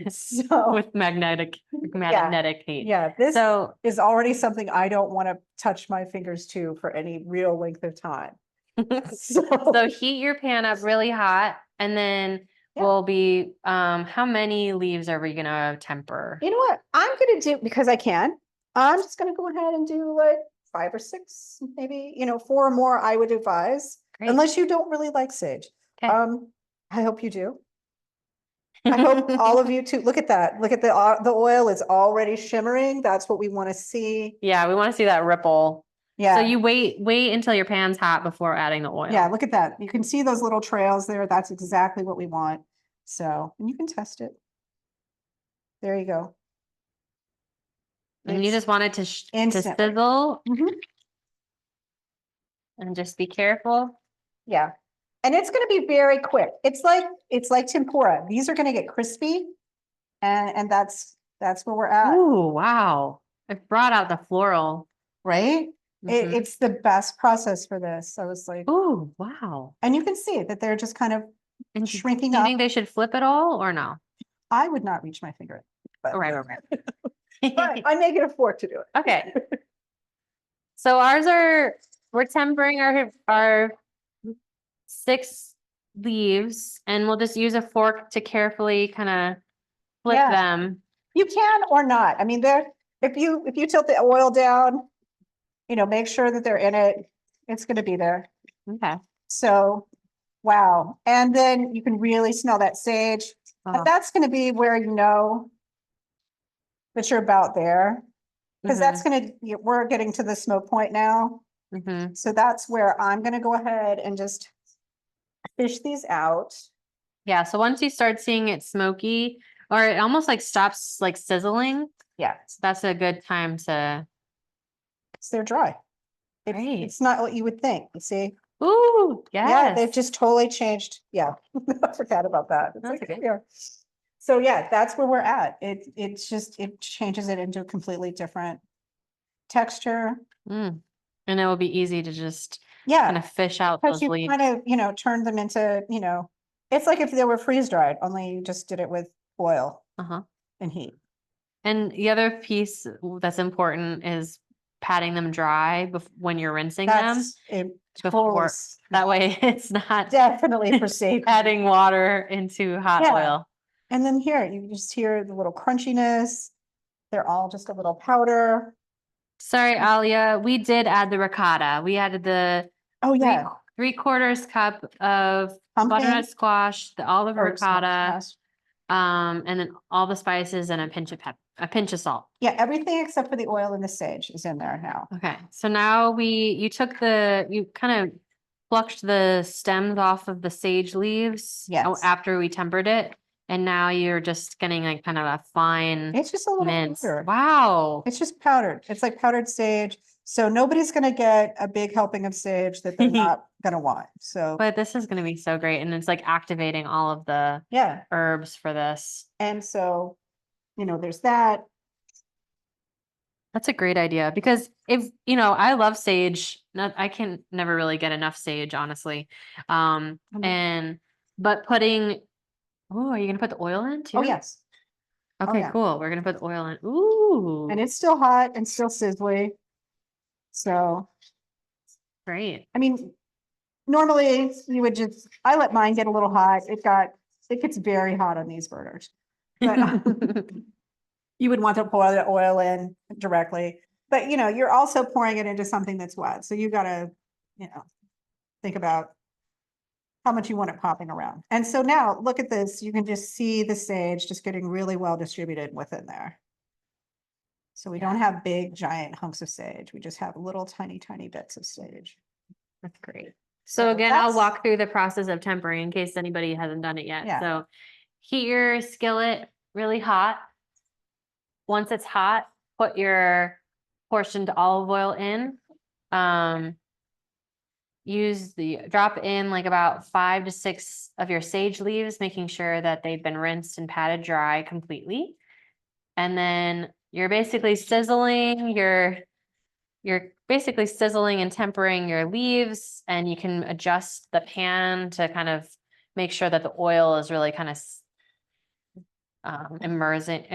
So, With magnetic heat. yeah, this So is already something I don't wanna touch my fingers to for any real length of time. so So, heat your pan up really hot and then Yeah. we'll be how many leaves are we gonna temper? you know what, I'm gonna do, because I can, I'm just gonna go ahead and do like 5 or 6, maybe, 4 or more, I would advise, Great. unless you don't really like sage. Okay. I hope you do. I hope all of you too. Look at that. Look at the oil is already shimmering. That's what we want to see. Yeah, we want to see that ripple. Yeah. So you wait until your pan's hot before adding the oil. Yeah, look at that. You can see those little trails there. That's exactly what we want. So, and you can test it. There you go. And you It's just want it to instantly. sizzle Mhm. and just be careful. Yeah. And it's going to be very quick. It's like tempura. These are going to get crispy. And that's where we're at, Ooh, wow. It brought out the floral. right? Mhm. It's the best process for this. I was like, Ooh, wow. and you can see that they're just kind of And shrinking do you up. think they should flip it all or no? I would not reach my finger, but, Right. but I may get a fork to do it. Okay. So we're tempering our 6 leaves and we'll just use a fork to carefully kind of flip Yeah. them. You can or not. I mean, if you tilt the oil down, make sure that they're in it. It's going to be there. Okay. So, wow. And then you can really smell that sage. Oh. And that's going to be where you know that you're about there. Because that's going to, we're getting to the smoke point now. Mhm. So that's where I'm going to go ahead and just fish these out. Yeah, so once you start seeing it smoky or it almost like stops like sizzling, Yeah, so that's a good time to so they're dry. Great. It's not what you would think, you see? Ooh, Yeah, they've yes. just totally changed. Yeah, I forgot about that. It's That's like, okay. yeah. So yeah, that's where we're at. It changes it into a completely different texture. Mm. And it will be easy to just Yeah, kind of fish out because those you leaves. kind of, turn them into, it's like if they were freeze dried, only you just did it with oil Uh-huh. and heat. And the other piece that's important is patting them dry when you're rinsing them That's it. before. Totally, That way it's not definitely for safety. adding water into hot Yeah. oil. And then here, you just hear the little crunchiness. They're all just a little powder. Sorry, Alia, we did add the ricotta. We added the Oh, yeah. 3/4 cup of Pumpkin butternut squash, the olive or small ricotta, squash. and then all the spices and a pinch of salt. Yeah, everything except for the oil and the sage is in there now. Okay, so now you kind of plucked the stems off of the sage leaves Yes. after we tempered it, and now you're just getting like kind of a fine It's just a little mince. powder. Wow. It's just powdered. It's like powdered sage. So nobody's going to get a big helping of sage that they're not going to want. So But this is going to be so great, and it's like activating all of the yeah. herbs for this. And so, there's that. That's a great idea because I love sage. I can never really get enough sage, honestly. But putting, are you gonna put the oil in too? Oh, yes. Okay, yeah. cool. We're gonna put the oil in. Ooh, And it's still hot and still sizzly. So, great. I mean, normally you would I let mine get a little hot. It gets very hot on these burners. But you would want to pour the oil in directly, but you're also pouring it into something that's wet. So you gotta, think about how much you want it popping around. And so now look at this, you can just see the sage just getting really well distributed within there. So we don't have big giant hunks of sage. We just have little tiny, tiny bits of sage. That's great. So So again, I'll that's- walk through the process of tempering in case anybody hasn't done it yet. Yeah. So heat your skillet really hot. Once it's hot, put your portioned olive oil in. Drop in like about 5 to 6 of your sage leaves, making sure that they've been rinsed and patted dry completely. And then you're basically sizzling and tempering your leaves, and you can adjust the pan to kind of make sure that the oil is really kind of immersing.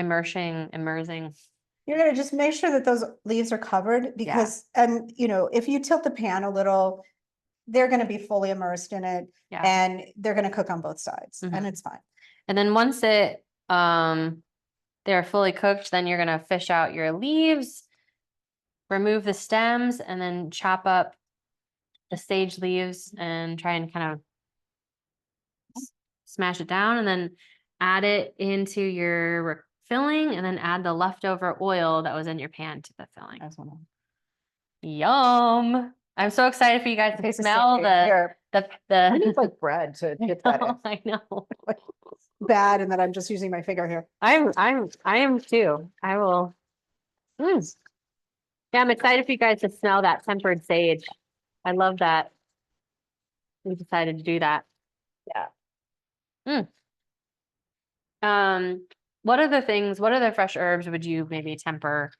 You're gonna just make sure that those leaves are covered because, and you know, if you tilt the pan a little, they're gonna be fully immersed in it Yeah. and they're gonna cook on both sides Mhm. and it's fine. And then once they're fully cooked, then you're gonna fish out your leaves, remove the stems, and then chop up the sage leaves and try and kind of smash it down, and then add it into your filling, and then add the leftover oil that was in your pan to the filling. That's one of them. Yum! I'm so excited for you guys to Taste the smell sage. the Here, I need the. like bread to get that in. I know. Bad, and then I'm just using my finger here. I am too. I will. Mm. Yeah, I'm excited for you guys to smell that tempered sage. I love that we decided to do that. Yeah. What other fresh herbs would you maybe temper?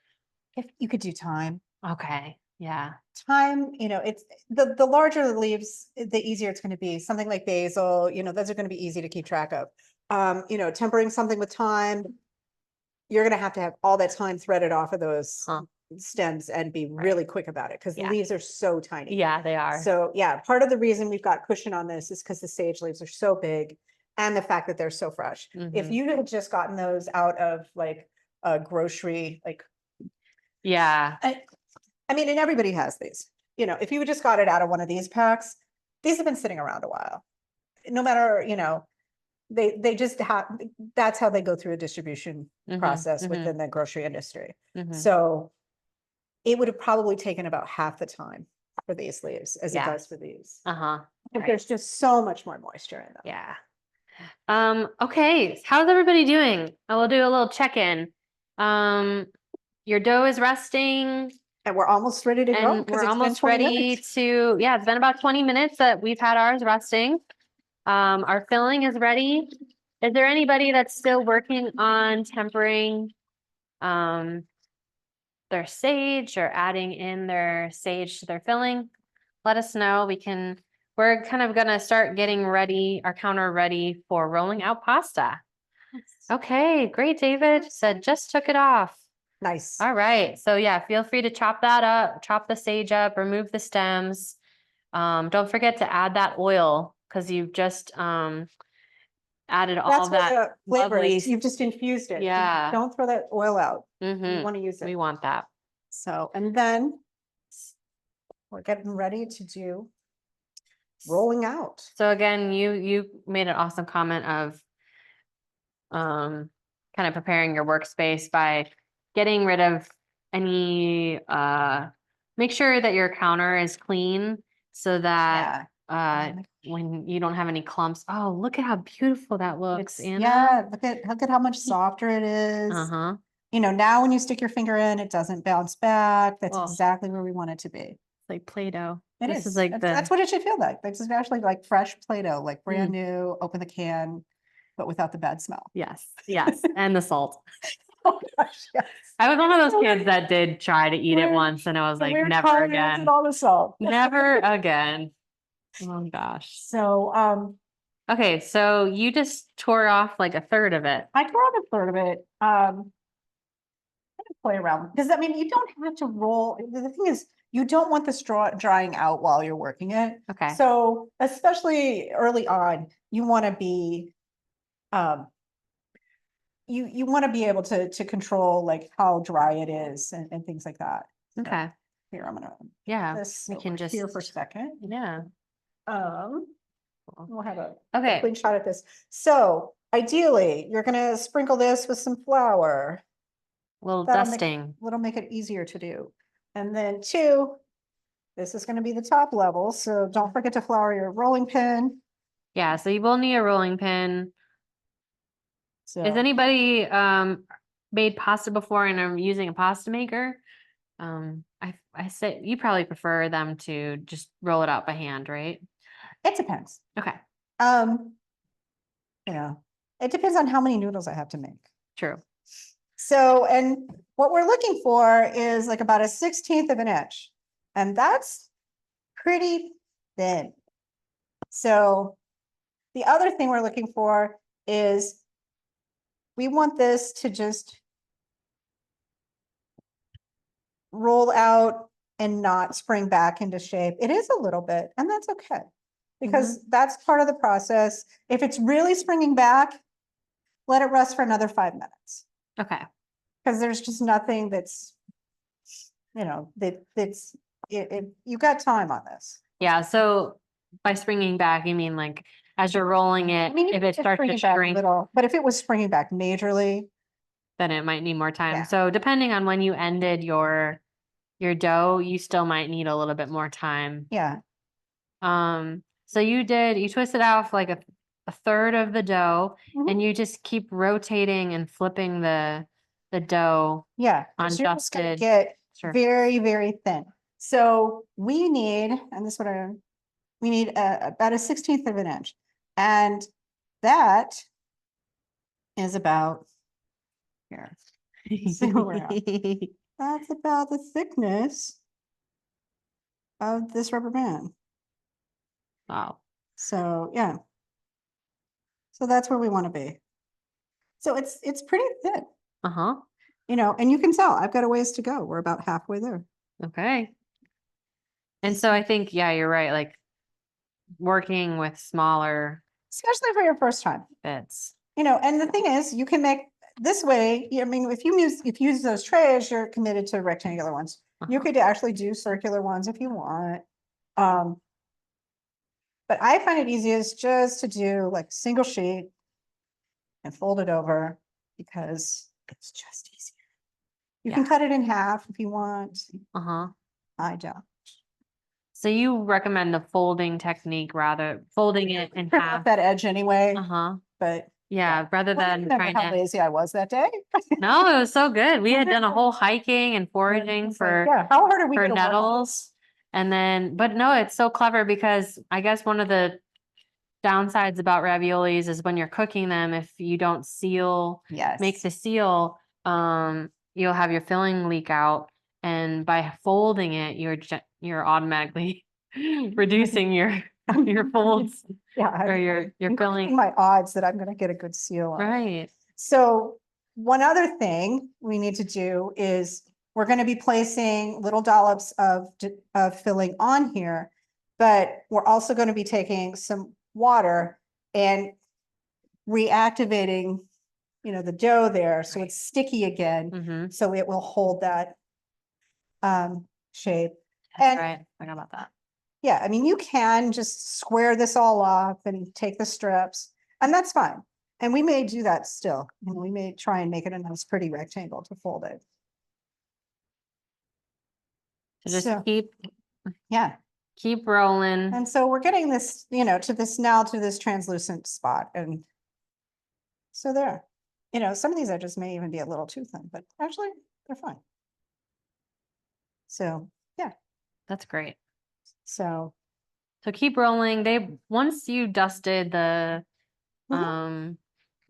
If you could do thyme. Okay, yeah. Thyme, you know, it's the larger the leaves, the easier it's gonna be. Something like basil, you know, those are gonna be easy to keep track of. You know, tempering something with thyme, you're gonna have to have all that thyme threaded off of those Huh. stems and be really quick about it because the Yeah. leaves are so tiny. Yeah, they are. So yeah, part of the reason we've got cushion on this is because the sage leaves are so big and the fact that they're so fresh. If Mhm. you had just gotten those out of like a grocery, like, Yeah, I mean, and everybody has these, you know, if you just got it out of one of these packs, these have been sitting around a while. No matter, you know, they just have, that's how they go through a distribution Mhm, process mhm, within the grocery industry. mhm. So it would have probably taken about half the time for these leaves as it Yeah. does for these. Uh-huh. But Right. there's just so much more moisture in them. Yeah. Okay, how's everybody doing? I will do a little check-in. Your dough is resting. And we're almost ready to go. And 'cause we're it's been almost 20 ready minutes. to, yeah, it's been about 20 minutes that we've had ours resting. Our filling is ready. Is there anybody that's still working on tempering their sage or adding in their sage to their filling? Let us know. We're kind of gonna start getting ready, our counter ready for rolling out pasta. Okay, great, David said just took it off. Nice. All right, so yeah, feel free to chop that up, chop the sage up, remove the stems. Don't forget to add that oil because you've just added all That's what that the flavor lovely. is. You've just infused it. You Yeah. Don't throw that oil out. You Mhm, want to use we it. want that. So, and then we're getting ready to do rolling out. So again, you made an awesome comment of kind of preparing your workspace by getting rid of any make sure that your counter is clean so that when you don't have any clumps. Oh, look at how beautiful that looks, It's, Anna. yeah, look at how much softer it is. Uh-huh. You know, now when you stick your finger in, it doesn't bounce back. That's Oh. exactly where we want it to be. It's like Play-Doh. It This is. like That's what it should feel like. This is actually like fresh Play-Doh, like brand Mm. new, open the can, but without the bad smell. Yes, yes, and the salt. Oh gosh, yes. I was one of those kids that did try to eat it We're- once, and I was like, We're never tolerant again. and all the salt. Never again. Oh gosh. So, Okay, so you just tore off like a third of it. I tore out a third of it. I'm gonna play around because I mean, you don't have to roll. The thing is, you don't want the straw drying out while you're working it. Okay. So especially early on, you want to be, you want to be able to control like how dry it is and things like that. So Okay. here, I'm gonna Yeah. this we can over just here for a second. Yeah. We'll have a Okay. clean shot at this. So ideally, you're gonna sprinkle this with some flour. Little That'll make- dusting. It'll make it easier to do. And then 2, this is gonna be the top level, so don't forget to flour your rolling pin. Yeah, so you will need a rolling pin. So, Has anybody made pasta before and are using a pasta maker? I say you probably prefer them to just roll it out by hand, right? it depends. Okay, You know, it depends on how many noodles I have to make. true. So, and what we're looking for is like about a 1/16 of an inch, and that's pretty thin. So the other thing we're looking for is we want this to just roll out and not spring back into shape. It is a little bit, and that's okay. Because that's part of the process. If it's really springing back, let it rest for another 5 minutes. Okay, Because there's just nothing that's, you got time on this. yeah, so by springing back, you mean like as you're rolling it, I mean, if it it's starts to springing back a shrink, little, but if it was springing back majorly, then it might need more time. Yeah. So depending on when you ended your dough, you still might need a little bit more time. yeah, So you twisted out like a third of the dough Mhm. and you just keep rotating and flipping the dough. yeah. 'Cause you're just gonna Undusted. get Sure. very, very thin. So we need, and this is we need about a 1/16 of an inch. And that is about here. See where we're at. That's about the thickness of this rubber band. Wow. So, yeah. So that's where we want to be. So it's pretty thin, Uh-huh. and you can tell I've got a ways to go. We're about halfway there. Okay. And so I think, yeah, you're right. Like working with smaller Especially for your first time. bits. And the thing is, you can make this way. I mean, if you use those trays, you're committed to rectangular ones. You Uh-huh. could actually do circular ones if you want. But I find it easiest just to do like single sheet and fold it over because it's just easier. You can Yeah. cut it in half if you want. Uh-huh. I don't. So you recommend the folding technique rather folding it in Trim off half. that edge anyway, Uh-huh. but Yeah, rather I than remember trying how to. lazy I was that day. No, it was so good. We had done a whole hiking and foraging It's like, for yeah, how hard are we for gonna work on nettles. And then, but no, it's so clever because I guess one of the downsides about raviolis is when you're cooking them, if you don't seal, this? Yes. make the seal, you'll have your filling leak out. And by folding it, you're automatically reducing your folds Yeah. or your increasing filling. my odds that I'm gonna get a good seal on it. Right. So one other thing we need to do is we're going to be placing little dollops of filling on here, but we're also going to be taking some water and reactivating, the dough there. So it's sticky again. Mm-hmm. So it will hold that shape. That's And- right. I forgot about that. Yeah, I mean, you can just square this all off and take the strips, and that's fine. And we may do that still. We may try and make it a nice pretty rectangle to fold it. So just So- Yeah, keep rolling. and so we're getting this, to this translucent spot, and so there. Some of these edges may even be a little too thin, but actually they're fine. So, yeah, That's great. so. So keep rolling. Once you dusted the Mhm.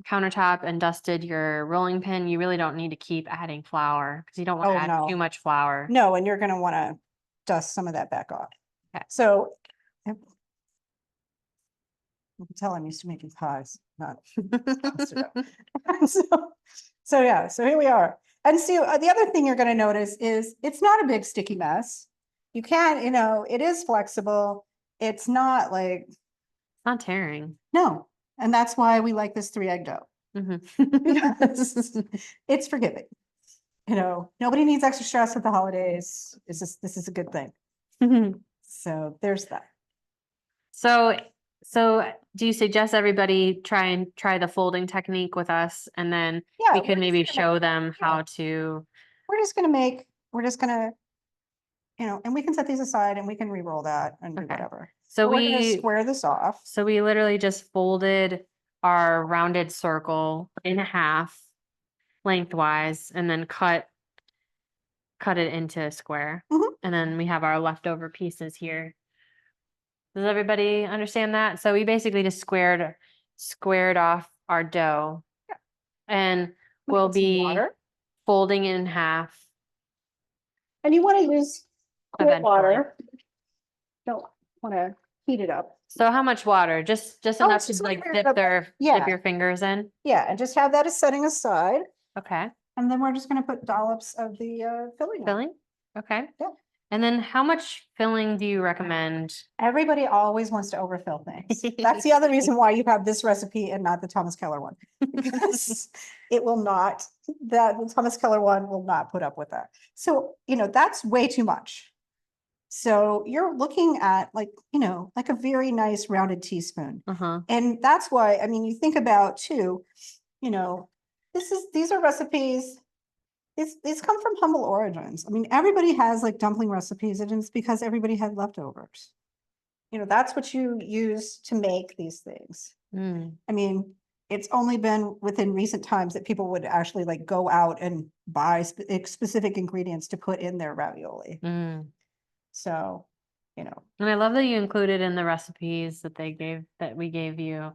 Countertop and dusted your rolling pin, you really don't need to keep adding flour because you don't want Oh, to add no. too much flour. No, and you're gonna wanna dust some of that back off. Okay. So. You can tell I'm used to making pies, not. pasta dough. So yeah, so here we are. And so the other thing you're gonna notice is it's not a big sticky mess. You can't, it is flexible. It's not like, Not tearing. no, and that's why we like this 3-egg dough. Because it's forgiving. Nobody needs extra stress with the holidays. This is a good thing. So there's that. So So do you suggest everybody try the folding technique with us, and then Yeah, we we're could maybe just gonna- show them how to, we're just gonna, and we can set these aside and we can re-roll that and do Okay. whatever. so But we're gonna we, square this off. so we literally just folded our rounded circle in half lengthwise and then cut it into a square. Mhm. And then we have our leftover pieces here. Does everybody understand that? So we basically just squared off our dough. Yeah. And We we'll put some be water. folding in half. And you want to use cool Eventually. water. Don't want to heat it up. So how much water? Just Oh, enough it's to just like like dip yeah. your fingers in? Yeah, and just have that as setting aside. Okay. And then we're just gonna put dollops of the filling. on. Filling? Okay. Yeah. And then how much filling do you recommend? Everybody always wants to overfill things. That's the other reason why you have this recipe and not the Thomas Keller one. Because it will not, the Thomas Keller one will not put up with that. So, that's way too much. So you're looking at like a very nice rounded teaspoon. Uh-huh. And that's why, I mean, you think about too, these are recipes. These come from humble origins. I mean, everybody has like dumpling recipes, and it's because everybody had leftovers. That's what you use to make these things. Mm. I mean, it's only been within recent times that people would actually like go out and buy specific ingredients to put in their ravioli. Mm. So, And I love that you included in the recipes that we gave you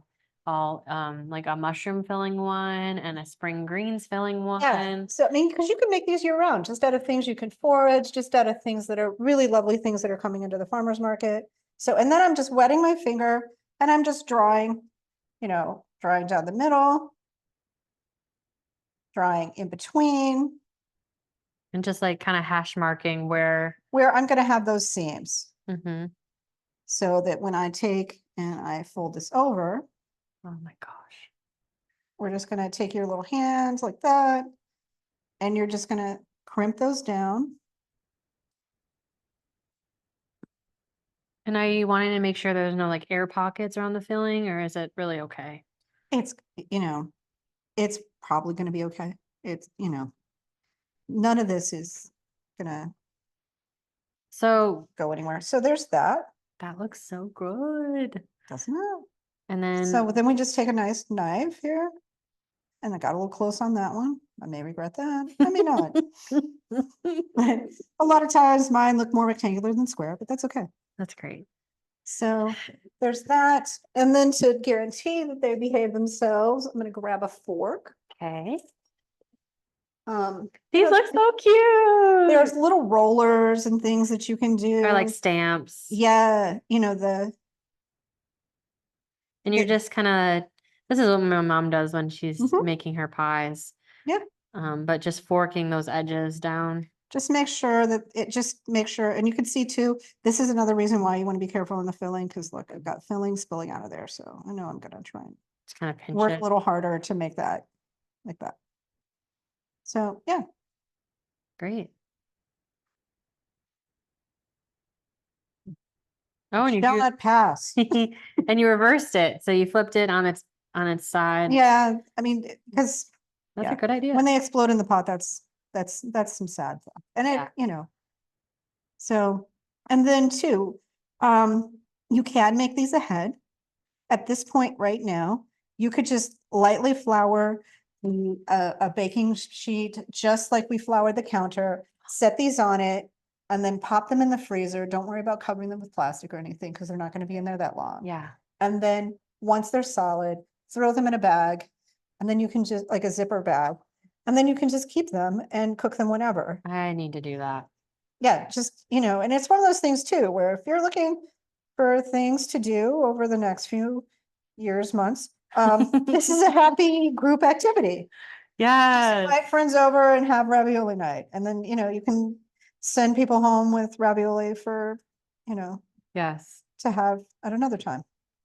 all like a mushroom filling one and a spring greens filling one. yeah. So, I mean, because you can make these year round, just out of things you can forage, just out of things that are really lovely things that are coming into the farmer's market. So, and then I'm just wetting my finger and I'm just drawing down the middle, drawing in between, And just like kind of hash marking where. I'm going to have those seams. Mm-hmm. So that when I take and I fold this over, Oh my gosh. we're just going to take your little hands like that, and you're just going to crimp those down. And are you wanting to make sure there's no like air pockets around the filling, or is it really okay? It's, it's probably going to be okay. It's, none of this is going to So go anywhere. So there's that, that looks so good. doesn't it? And then So then we just take a nice knife here, and I got a little close on that one. I may regret that. I may not. But a lot of times mine look more rectangular than square, but that's okay. that's great. So there's that. And then to guarantee that they behave themselves, I'm going to grab a fork. Okay. There's- These look so cute. There's little rollers and things that you can do. Or like stamps. Yeah, And you're it- just kind of, this is what my mom does when she's Mhm. making her pies. Yeah. But just forking those edges down. just make sure that and you can see too, this is another reason why you want to be careful in the filling, because look, I've got filling spilling out of there. So I know I'm going to try and Just kind of pinch work it. a little harder to make that like that. So yeah, Great. Oh, and shall not pass. and you reversed it. So you flipped it on its side. Yeah, I mean, because That's yeah. a good idea. when they explode in the pot, that's some sad stuff. And it, Yeah. so, and then too, you can make these ahead. At this point right now, you could just lightly flour a baking sheet, just like we floured the counter, set these on it, and then pop them in the freezer. Don't worry about covering them with plastic or anything, because they're not going to be in there that long. Yeah. And then once they're solid, throw them in a bag, and then you can just like a zipper bag, and then you can just keep them and cook them whenever. I need to do that. Yeah, just, and it's one of those things too, where if you're looking for things to do over the next few years, months, this is a happy group activity. Yes. Invite friends over and have ravioli night. And then, you can send people home with ravioli for, Yes. to have at another time.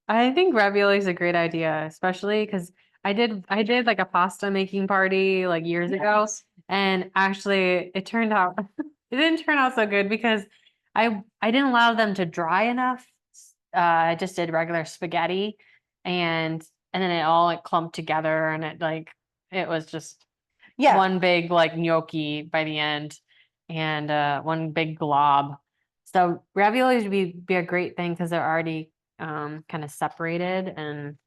I think ravioli is a great idea, especially because I did like a pasta making party like years ago, Yes. and actually it turned out it didn't turn out so good because I didn't allow them to dry enough I just did regular spaghetti and then it all like clumped together and it was just Yeah, one big like gnocchi by the end and one big glob. So raviolis would be a great thing because they're already kind of separated and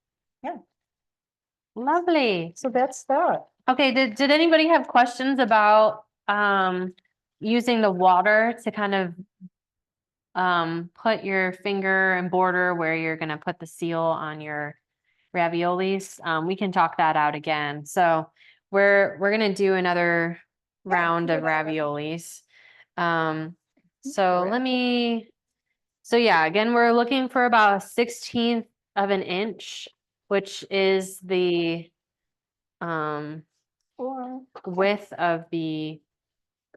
Yeah. lovely. so that's that. Okay, did anybody have questions about using the water to kind of put your finger and border where you're gonna put the seal on your raviolis? We can talk that out again. So we're gonna do another round of raviolis. So let me, so yeah, again, we're looking for about a 1/16 of an inch, which is the Or, width of the,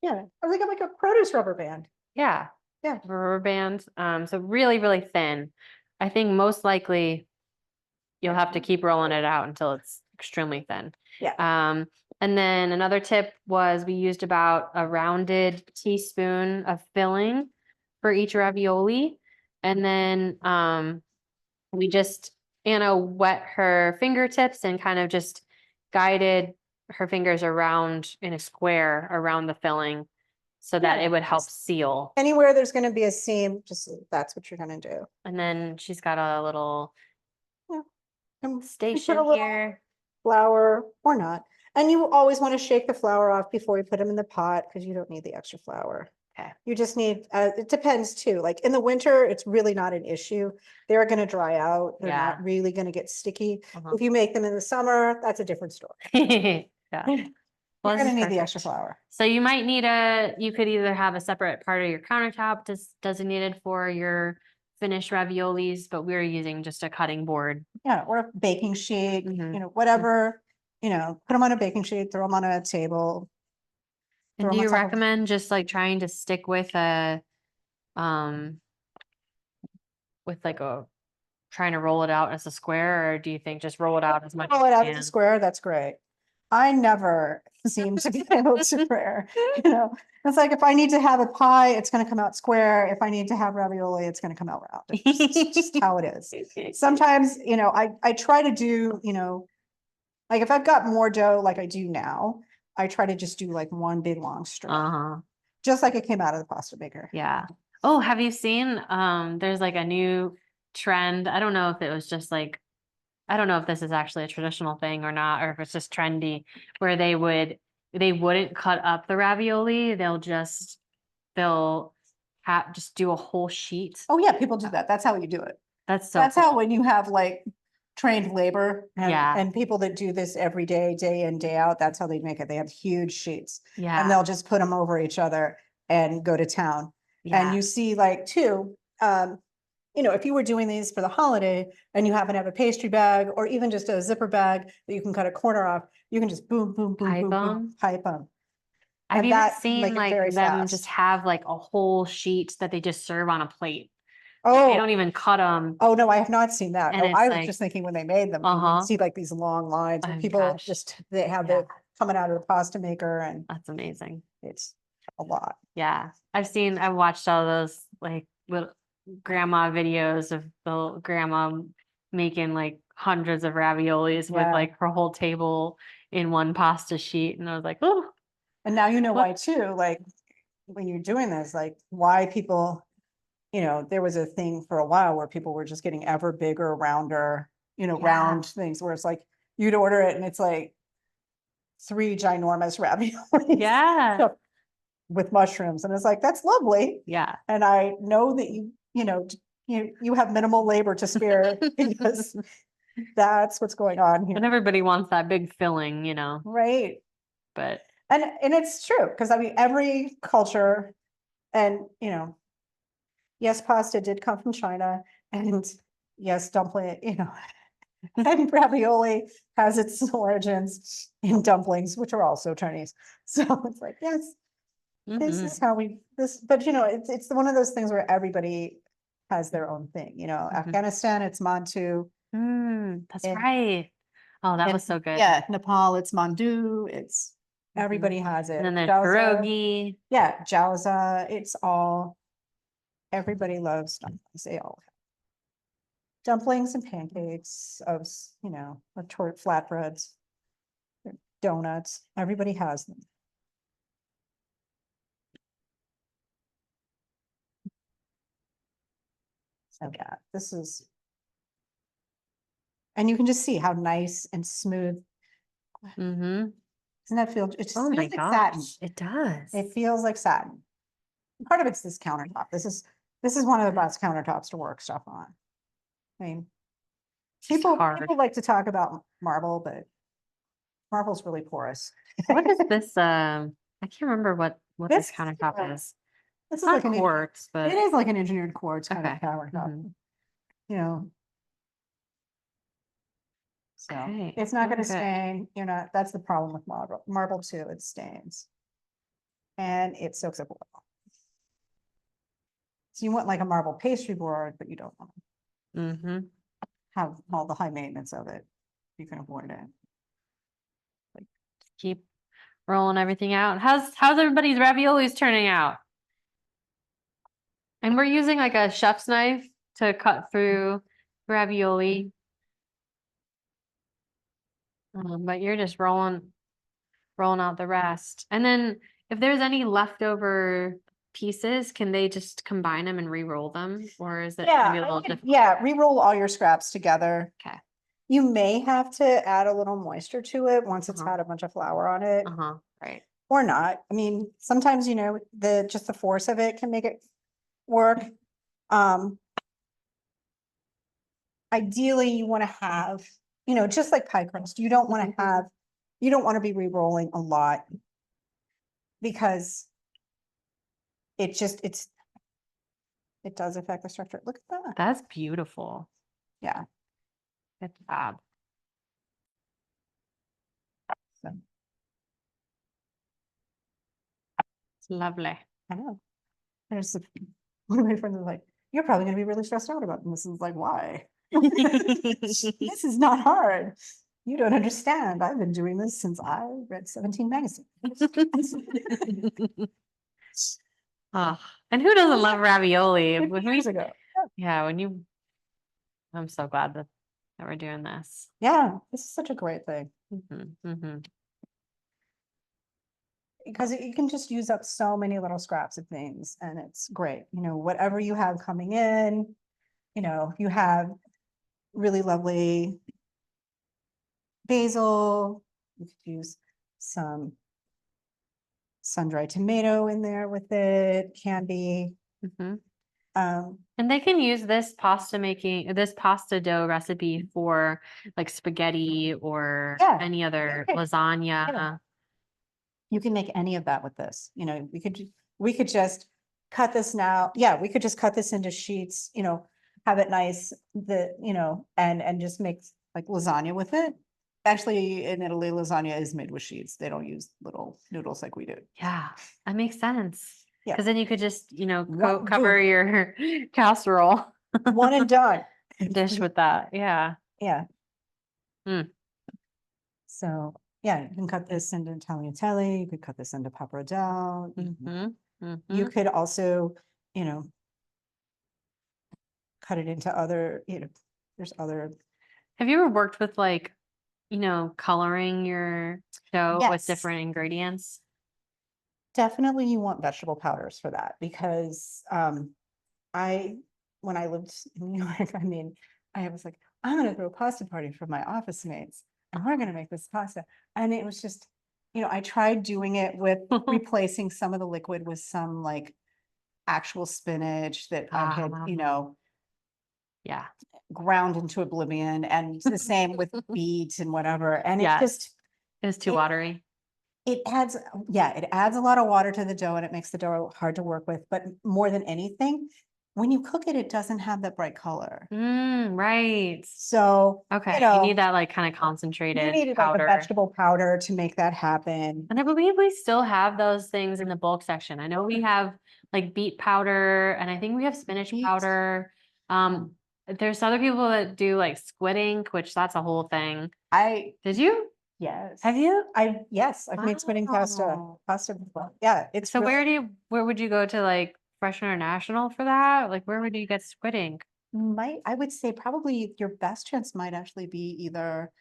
yeah, I think like a produce rubber band. yeah. Yeah. Rubber band. So really, really thin. I think most likely you'll have to keep rolling it out until it's extremely thin. Yeah. And then another tip was we used about a rounded teaspoon of filling for each ravioli. And then we just, Anna wet her fingertips and kind of just guided her fingers around in a square around the filling so that Yeah. it would help seal. Anywhere there's gonna be a seam, just that's what you're gonna do. And then she's got a little And put station a little here. flour or not. And you always want to shake the flour off before you put them in the pot because you don't need the extra flour. Okay. You just need, it depends too. Like in the winter, it's really not an issue. They're going to dry out. They're Yeah. not really going to get sticky. Uh-huh. If you make them in the summer, that's a different story. Yeah. You're Well, this going is to need the perfect. extra flour. So you might need you could either have a separate part of your countertop designated for your finished raviolis, but we're using just a cutting board. Yeah, or a baking sheet, Mhm. whatever, put them on a baking sheet, throw them on a table. And Throw do 'em on you top of- recommend just like trying to stick with trying to roll it out as a square, or do you think just roll it out as much as Roll it you out as a can? square, that's great. I never seem to be able to square, It's like if I need to have a pie, it's gonna come out square. If I need to have ravioli, it's gonna come out round. It's just how it is. Sometimes, I try to do, like if I've got more dough like I do now, I try to just do like one big long strip, Uh-huh. just like it came out of the pasta maker. Yeah. Oh, have you seen, there's like a new trend. I don't know if it was just like, I don't know if this is actually a traditional thing or not, or if it's just trendy, where they wouldn't cut up the ravioli. They'll just do a whole sheet. Oh yeah, people do that. That's how you do it. That's so That's how cool. when you have like trained labor Yeah. and people that do this every day, day in, day out, that's how they make it. They have huge sheets and Yeah. they'll just put them over each other and go to town. And Yeah. you see like too, if you were doing these for the holiday and you happen to have a pastry bag or even just a zipper bag that you can cut a corner off, you can just boom, boom, boom, Pipe boom, boom, 'em? pipe them. I've And even that seen make it like very them just fast. have like a whole sheet that they just serve on a plate. They Oh, don't even cut them. oh no, I have not seen that. And Oh, it's I was like- just thinking when they made them, you Uh-huh. would see like these long lines where Oh, people gosh. they have Yeah. it coming out of the pasta maker and That's amazing. it's a lot. Yeah. I've watched all those like little grandma videos of the grandma making like hundreds of raviolis with Yeah. like her whole table in one pasta sheet. And I was like, oh, And now you know What- why too, like when you're doing this, like why people, there was a thing for a while where people were just getting ever bigger, rounder, Yeah. round things where it's like you'd order it and it's like 3 ginormous raviolis. yeah. stuffed with mushrooms. And it's like, that's lovely. Yeah. And I know that you have minimal labor to spare because that's what's going on And here, everybody wants that big filling, right? but And it's true, because I mean, every culture and, yes, pasta did come from China and yes, dumpling, and ravioli has its origins in dumplings, which are also Chinese. So it's like, yes, this mhm. is how but it's one of those things where everybody has their own thing, Afghanistan, it's mantu. That's and- right. Oh, that and was so good. Yeah, Nepal, it's mandu, it's, Mhm. everybody has it. And then there's Jowza, pierogi. yeah, jowza, it's all, everybody loves dumplings, they all. dumplings and pancakes of, you know, of flatbreads, donuts, everybody has them. So yeah, this is. And you can just see how nice and smooth, Mm-hmm. doesn't that feel, it just Oh feels my like satin. gosh, it does. It feels like satin. Part of it's this countertop. This is one of the best countertops to work stuff on. I mean, It's people hard. like to talk about marble, but marble's really porous. What is this? I can't remember what this This, countertop uh, is. This It's is not like an, quartz, but it is like an engineered quartz kind of Okay. countertop. Mhm. You know. So Okay, it's not very gonna good. stain, you're not, that's the problem with marble. Marble too, it stains. And it soaks up oil. So you want like a marble pastry board, but you don't want to Mm-hmm. have all the high maintenance of it. You can avoid it. Keep rolling everything out. How's everybody's raviolis turning out? And we're using like a chef's knife to cut through ravioli. But you're just rolling out the rest. And then if there's any leftover pieces, can they just combine them and re-roll them? Or is it gonna be a little different? Yeah, re-roll all your scraps together. Okay. You may have to add a little moisture to it once it's Uh-huh. had a bunch of flour on it, Uh-huh, right. or not. I mean, sometimes, you know, just the force of it can make it work. Ideally, you want to have, you know, just like pie crust, you don't want to be re-rolling a lot because it does affect the structure. Look at that. That's beautiful. Yeah. Good job. So, It's lovely. I know. One of my friends was like, you're probably gonna be really stressed out about this. And it's like, why? This is not hard. You don't understand. I've been doing this since I read 17 magazines. Oh, and who doesn't love ravioli? 50 When years we, ago. yeah, I'm so glad that we're doing this. Yeah, this is such a great thing Mm-hmm. because you can just use up so many little scraps of things and it's great. You know, whatever you have coming in, you know, you have really lovely basil. You could use some sun-dried tomato in there with it, candy. Mm-hmm. Um, And they can use this pasta dough recipe for like spaghetti or Yeah. any other Yeah. lasagna. Yeah. You can make any of that with this. You know, we could just cut this now. Yeah, we could just cut this into sheets, you know, have it nice, you know, and just make like lasagna with it. Actually, in Italy, lasagna is made with sheets. They don't use little noodles like we do. Yeah, that makes sense. Yeah. Because then you could just, you know, One- cover your casserole One and done. dish with that. Yeah. Yeah. Mm. So, yeah, you can cut this into tagliatelle, you could cut this into pappardelle. Mm-hmm. You Mm-hmm. could also, you know, cut it into other, you know, there's other. Have you ever worked with like, you know, coloring your dough with Yes. different ingredients? Definitely you want vegetable powders for that because when I lived in New York, I mean, I was like, I'm gonna throw a pasta party for my office mates and we're gonna make this pasta. And it was just, you know, I tried doing it with replacing some of the liquid with some like actual spinach that I had, you know, Yeah. ground into oblivion, and the same with beets and whatever. And it Yeah. just, It was too It- watery. it adds a lot of water to the dough and it makes the dough hard to work with. But more than anything, when you cook it, it doesn't have that bright color. Right. So, Okay. you You know, need that like kind of you concentrated needed like a powder. vegetable powder to make that happen. And I believe we still have those things in the bulk section. I know we have like beet powder and I think we have spinach Beet. powder. There's other people that do like squid ink, which that's a whole thing. Did you? Yes. Have you? Yes, I've made spinning Wow. pasta before. Yeah, it's So really- where would you go to like Fresh International for that? Like where would you get squid ink? I would say probably your best chance might actually be either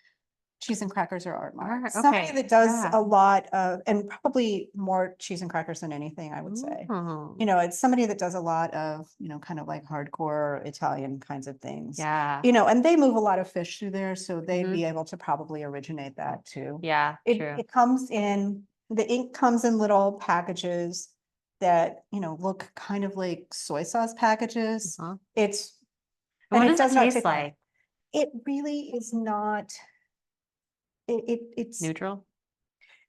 cheese and crackers or art Art, mart. Somebody okay, that does yeah. a lot of, and probably more cheese and crackers than anything, I would say. Oh, You know, it's somebody that does a lot of, you know, kind of like hardcore Italian kinds of things. yeah, You know, and they move a lot of fish through there, so they'd Mhm. be able to probably originate that too. yeah, It, true. it comes in, the ink comes in little packages that, you know, look kind of like soy sauce packages. Uh-huh. It's, What and does it does not taste take long. like? It really is not, it's, Neutral?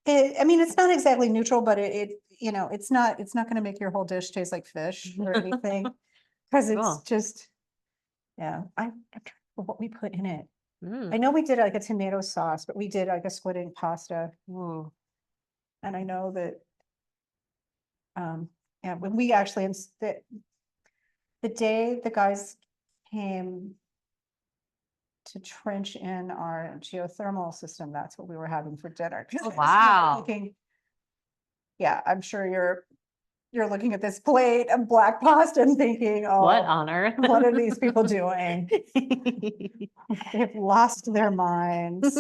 I mean, it's not exactly neutral, but you know, it's not gonna make your whole dish taste like fish or anything. Cause it's Cool. just, yeah, I'm trying to remember what we put in it. I Mm. know we did like a tomato sauce, but we did like a squid ink pasta. Ooh. And I know that, yeah, when we actually, the day the guys came to trench in our geothermal system, that's what we were having for dinner. 'Cause Oh, I was wow. thinking, yeah, I'm sure you're looking at this plate of black pasta and thinking, What oh, on earth? what are these people doing? They've lost their minds.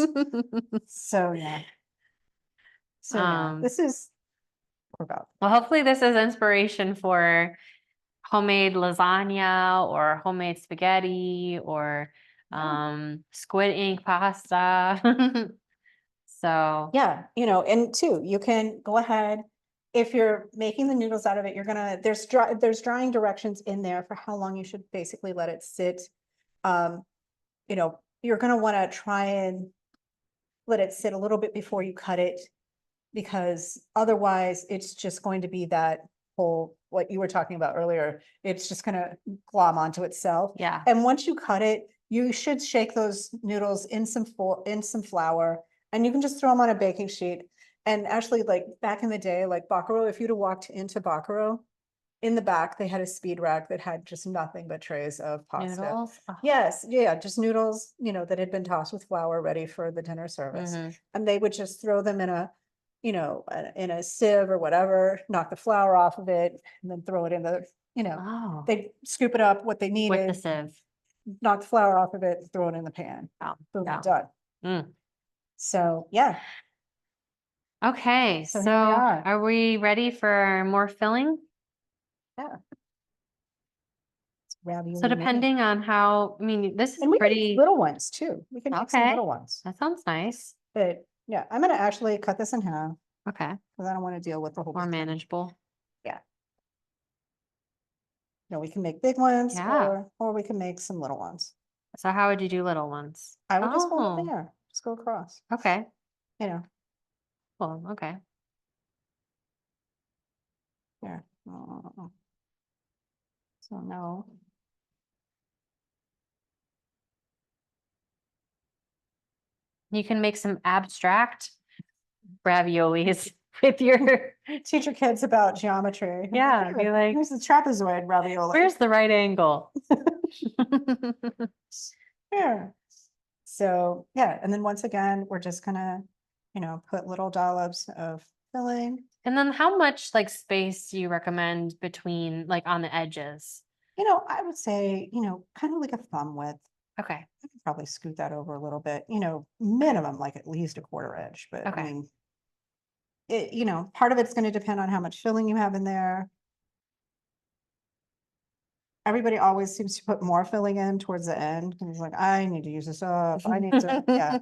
So, yeah. So, yeah, this is what we're about. Well, hopefully this is inspiration for homemade lasagna or homemade spaghetti or squid ink pasta. So Yeah, you know, and two, you can go ahead, if you're making the noodles out of it, you're gonna, there's drying directions in there for how long you should basically let it sit. You know, you're gonna wanna try and let it sit a little bit before you cut it, because otherwise it's just going to be that whole, what you were talking about earlier, it's just gonna glom onto itself. yeah. And once you cut it, you should shake those noodles in some flour, and you can just throw them on a baking sheet. And actually, like back in the day, like Bacaro, if you'd have walked into Bacaro, in the back, they had a speed rack that had just nothing but trays of pasta. Noodles. Oh, Yes, yeah, just noodles, you know, that had been tossed with flour, ready for the dinner service. mhm. And they would just throw them in a, you know, in a sieve or whatever, knock the flour off of it, and then throw it in the, you know, Oh, they scoop it up, what they with the needed, sieve. knock the flour off of it, throw it in the pan. Oh, Boom, yeah. done. Mm. So, yeah, Okay, So so here we are. are we ready for more filling? yeah. It's ravioli. So made. depending on how, I mean, this is And we can make pretty, little ones too. We can make some Okay. little ones. that sounds nice. But yeah, I'm gonna actually cut this in half Okay, because I don't want to deal with the whole. more thing. manageable. You know, we can make big ones Yeah. or we can make some little ones. So how would you do little ones? I would just hold it Oh, there, just go across, okay, you know, well, okay. here. So no, You can make some abstract raviolis with your, teach your kids about geometry. Yeah, Here, be like, here's the trapezoid ravioli. where's the right angle? Here. So, yeah, and then once again, we're just gonna, you know, put little dollops of filling. And then how much like space do you recommend between, like on the edges? You know, I would say, you know, kind of like a thumb width. Okay, I could probably scoot that over a little bit, you know, minimum like at least a quarter inch, but I Okay. mean, it, you know, part of it's gonna depend on how much filling you have in there. Everybody always seems to put more filling in towards the end, and it's like, I need to use this up, I need to, yeah.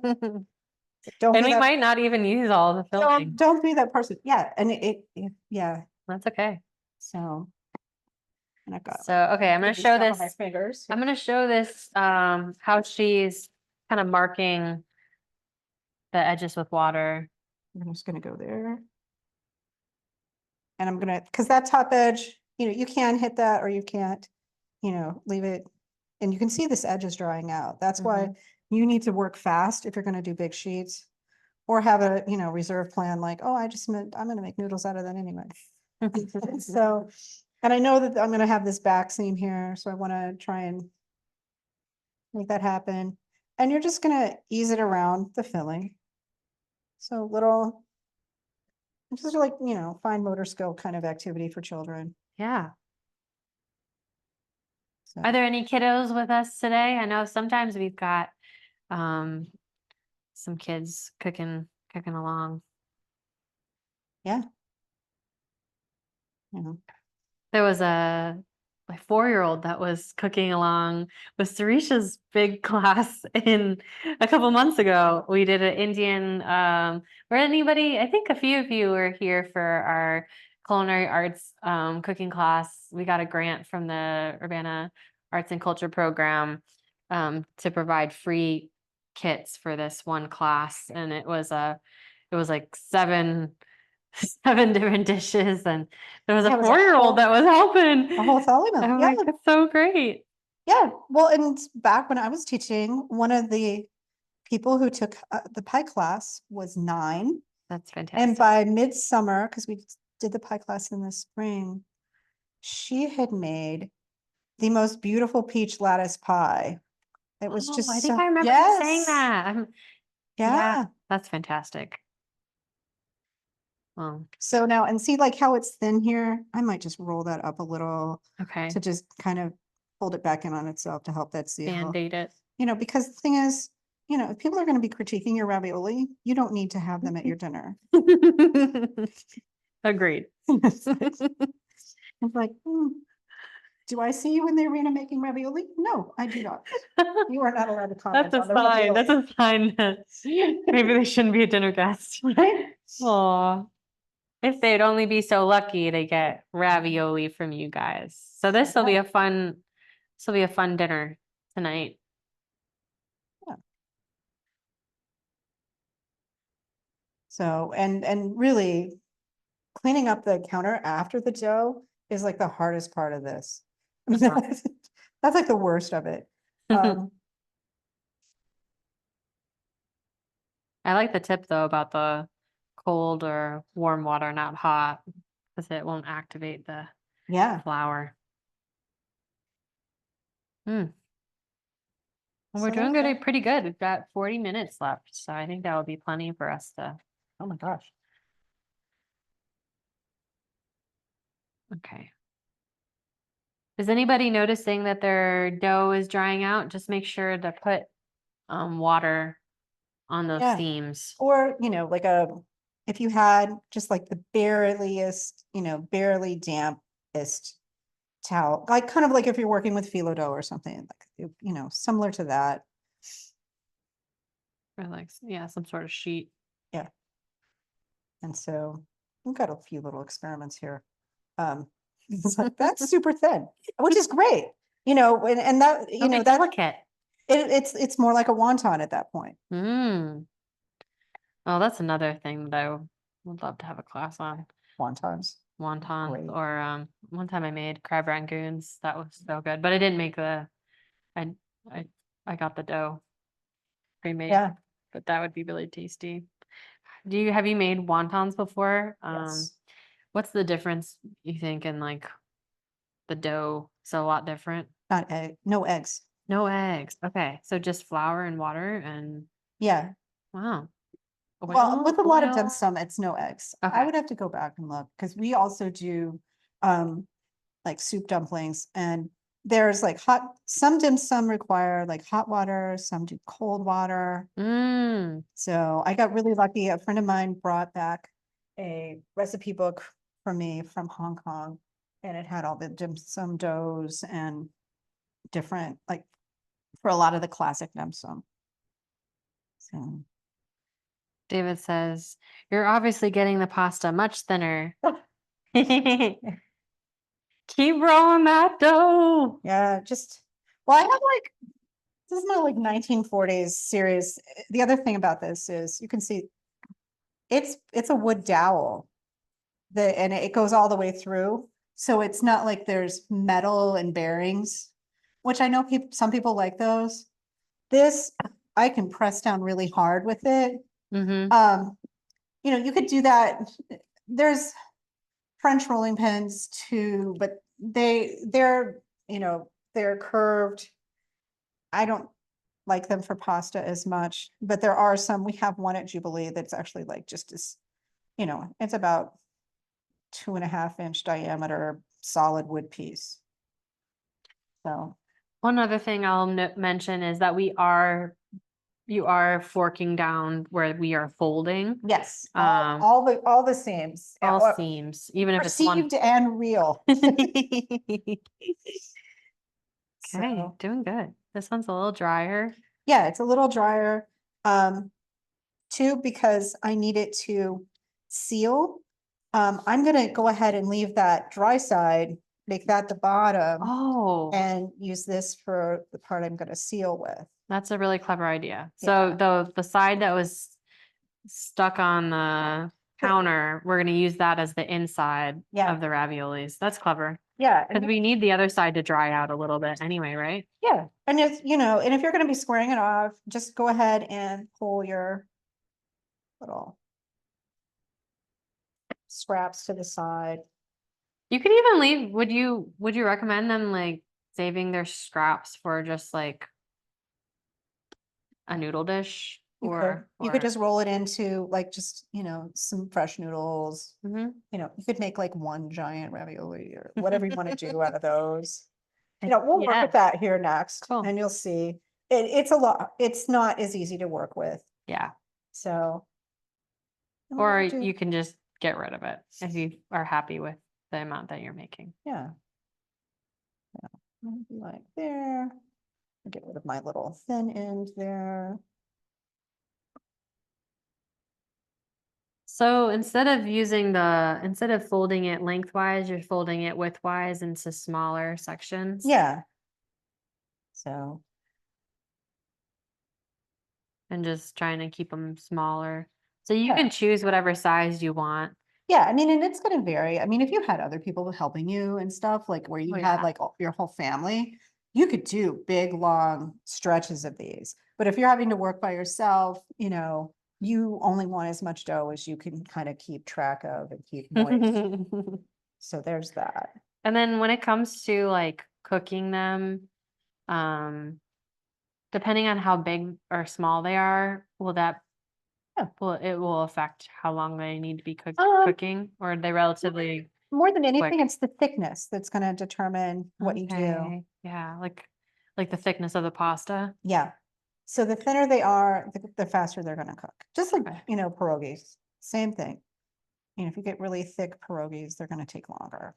Don't And be we that, might not even use all the filling. don't be that person, yeah, and yeah, That's okay. so. And I've got. So, okay, I'm gonna maybe show some on my this. fingers. I'm gonna show this, how she's kind of marking the edges with water. I'm just gonna go there. And I'm gonna, because that top edge, you know, you can hit that or you can't, you know, leave it. And you can see this edge is drying out. That's why you need to work fast if you're gonna do big sheets. Or have a, you know, reserve plan like, oh, I'm gonna make noodles out of that anyway. So, and I know that I'm gonna have this back seam here, so I wanna try and make that happen. And you're just gonna ease it around the filling. So little, just like, you know, fine motor skill kind of activity for children. Yeah. So, Are there any kiddos with us today? I know sometimes we've got some kids cooking along. yeah. You know, There was a like 4-year-old that was cooking along with Sarisha's big class in a couple months ago. We did an Indian where anybody, I think a few of you were here for our culinary arts cooking class. We got a grant from the Urbana Arts and Culture Program to provide free kits for this one class, and it was like seven different dishes, and there was Yeah, a it was a 4-year-old whole- that was helping. a whole thali meal. I'm Yeah. like, it's so great. Yeah. Well, and back when I was teaching, one of the people who took the pie class was 9. That's And fantastic. by midsummer, because we did the pie class in the spring, she had made the most beautiful peach lattice pie. It was Oh, just I think so, I remember you saying yes, that. yeah. That's fantastic. Well, So now, and see like how it's thin here? I might just roll that up a little okay. to just kind of fold it back in on itself to help that seal. Band-aid it. You know, because the thing is, you know, if people are going to be critiquing your ravioli, you don't need to have them at your dinner. Agreed. It's like, do I see you in the arena making ravioli? No, I do not. You are not allowed to comment That's on a the sign. That's ravioli. a sign that maybe they shouldn't be a dinner guest. Right? Aw. If they'd only be so lucky to get ravioli from you guys. So this will be a fun dinner tonight. So, and really cleaning up the counter after the dough is like the hardest part of this. Uh-huh. That's like the worst of it. I like the tip though about the cold or warm water, not hot, because it won't activate the Yeah. flour. Well, we're So doing that's good, it. pretty good. We've got 40 minutes left, so I think that will be plenty for us to. Oh my gosh. Okay. Is anybody noticing that their dough is drying out? Just make sure to put water on those Yeah. seams. Or, you know, like if you had just like the bareliest, you know, barely dampest towel, like kind of like if you're working with phyllo dough or something, like, you know, similar to that. Or like, yeah, some sort of sheet. Yeah. And so we've got a few little experiments here. It's like, that's super thin, which is great, you know, and that, you It'll know, be that delicate. it's more like a wonton at that point. Oh, that's another thing that I would love to have a class on. Wontons. Wontons, Great. or one time I made crab rangoons. That was so good, but I didn't make I got the dough pre-made. Yeah. But that would be really tasty. Have you made wontons before? Yes. What's the difference you think in like the dough? It's a lot different. Not egg, no eggs. No eggs. Okay, so just flour and water and Yeah. wow. Well, with a lot of dim oil. sum, it's no eggs. I Okay. would have to go back and look because we also do like soup dumplings, and there's like some dim sum require like hot water, some do cold water. So I got really lucky. A friend of mine brought back a recipe book for me from Hong Kong, and it had all the dim sum doughs and different, like for a lot of the classic dim sum. So David says, "You're obviously getting the pasta much thinner." Keep rolling that dough. yeah, well, I have like, this is my like 1940s series. The other thing about this is you can see it's a wood dowel. And it goes all the way through. So it's not like there's metal and bearings, which I know some people like those. This, I can press down really hard with it. You know, you could do that. There's French rolling pins too, but they're, you know, they're curved. I don't like them for pasta as much, but there are some. We have one at Jubilee that's actually like just as, you know, it's about 2.5 inch diameter solid wood piece. So One other thing I'll mention is that you are forking down where we are folding Yes, Um, all the seams. all seams, even if it's one. Perceived and real. Okay, So, doing good. This one's a little drier. yeah, it's a little drier. Two, because I need it to seal. I'm gonna go ahead and leave that dry side, make that the bottom, Oh, and use this for the part I'm gonna seal with. that's a really clever idea. So the side that was stuck on the counter, we're gonna use that as the inside Yeah. of the raviolis. That's clever. Yeah, Because we need the other side to dry out a little bit anyway, right? yeah, and if, and if you're gonna be squaring it off, just go ahead and pull your little scraps to the side. You could even leave, would you recommend them like saving their scraps for just like a noodle dish? You could just roll it into like just, some fresh noodles. Mhm. You could make like one giant ravioli or whatever you want to do out of those. We'll work Yeah. with that here next Cool. and you'll see. It's a lot. It's not as easy to work with. Yeah. So. Or we'll do- you can just get rid of it if you are happy with the amount that you're making. Yeah. Like there. Get rid of my little thin end there. So instead of folding it lengthwise, you're folding it widthwise into smaller sections. Yeah. So, And just trying to keep them smaller. So you Yeah. can choose whatever size you want. yeah, I mean, and it's gonna vary. I mean, if you had other people helping you and stuff, like where you Oh, had yeah. like your whole family, you could do big, long stretches of these. But if you're having to work by yourself, you only want as much dough as you can kind of keep track of and keep moist. So there's that. And then when it comes to like cooking them, depending on how big or small they are, it will affect how long they need to be cooking, or are they relatively More than anything, quick? it's the thickness that's gonna determine what you do. Okay, yeah, like the thickness of the pasta. Yeah. So the thinner they are, the faster they're gonna cook. Just like, Okay. pierogies, same thing. If you get really thick pierogies, they're gonna take longer.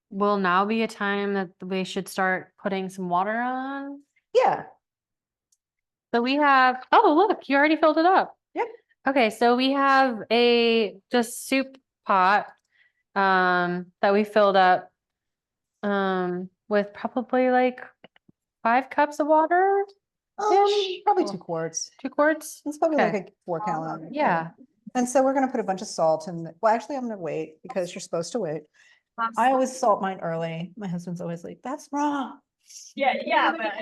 Will now be a time that we should start putting some water on? Yeah, So we have, oh, look, you already filled it up. Yep. Okay, so we have a just soup pot that we filled up with probably like 5 cups of water. probably Cool. 2 quarts. 2 quarts? It's probably like Okay. a 4 gallon. Yeah. And so we're gonna put a bunch of salt in, well, actually, I'm gonna wait because you're supposed to wait. I always salt mine early. My husband's always like, that's wrong. Yeah, but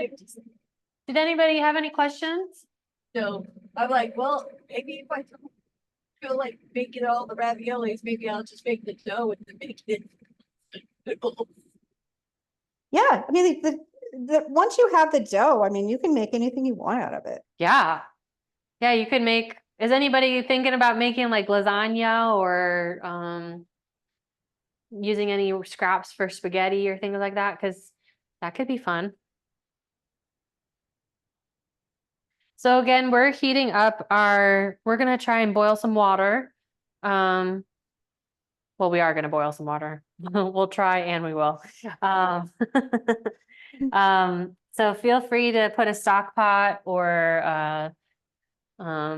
Did anybody have any questions? no, I'm like, well, maybe if I don't feel like making all the raviolis, maybe I'll just make the dough and then make it. Yeah, I mean, once you have the dough, I mean, you can make anything you want out of it. Yeah. Yeah, you could make, is anybody thinking about making like lasagna or using any scraps for spaghetti or things like that? Because that could be fun. So again, we're heating up we're gonna try and boil some water. Well, we are gonna boil some water. We'll try and we will. So feel free to put a stock pot or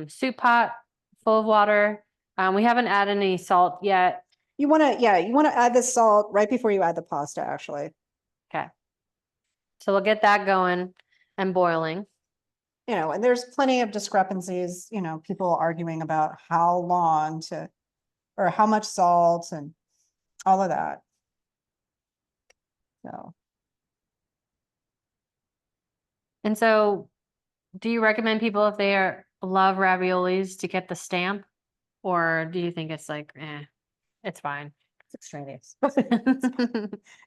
soup pot full of water. We haven't added any salt yet. You wanna add the salt right before you add the pasta, actually. Okay. So we'll get that going and boiling. And there's plenty of discrepancies, people arguing about how long or how much salt and all of that. So, And so do you recommend people if they love raviolis to get the stamp? Or do you think it's like, it's fine? it's extraneous.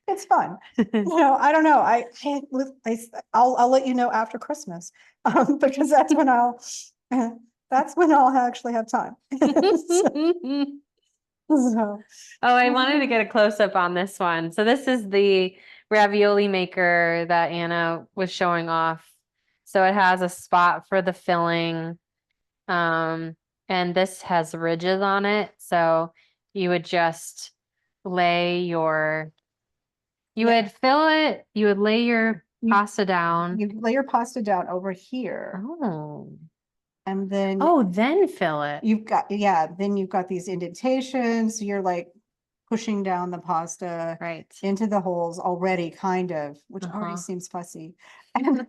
It's fun. I don't know. I'll let you know after Christmas, because that's when I'll actually have time. So, Oh, I wanted to get a close up on this one. So this is the ravioli maker that Anna was showing off. So it has a spot for the filling. And this has ridges on it. So you would just lay your, you Yeah. would fill it, you would lay your pasta down. You lay your pasta down over here Oh, and then then fill it. you've got, yeah, then you've got these indentations. You're like pushing down the pasta Right. into the holes already, kind of, which already Uh-huh. seems fussy. And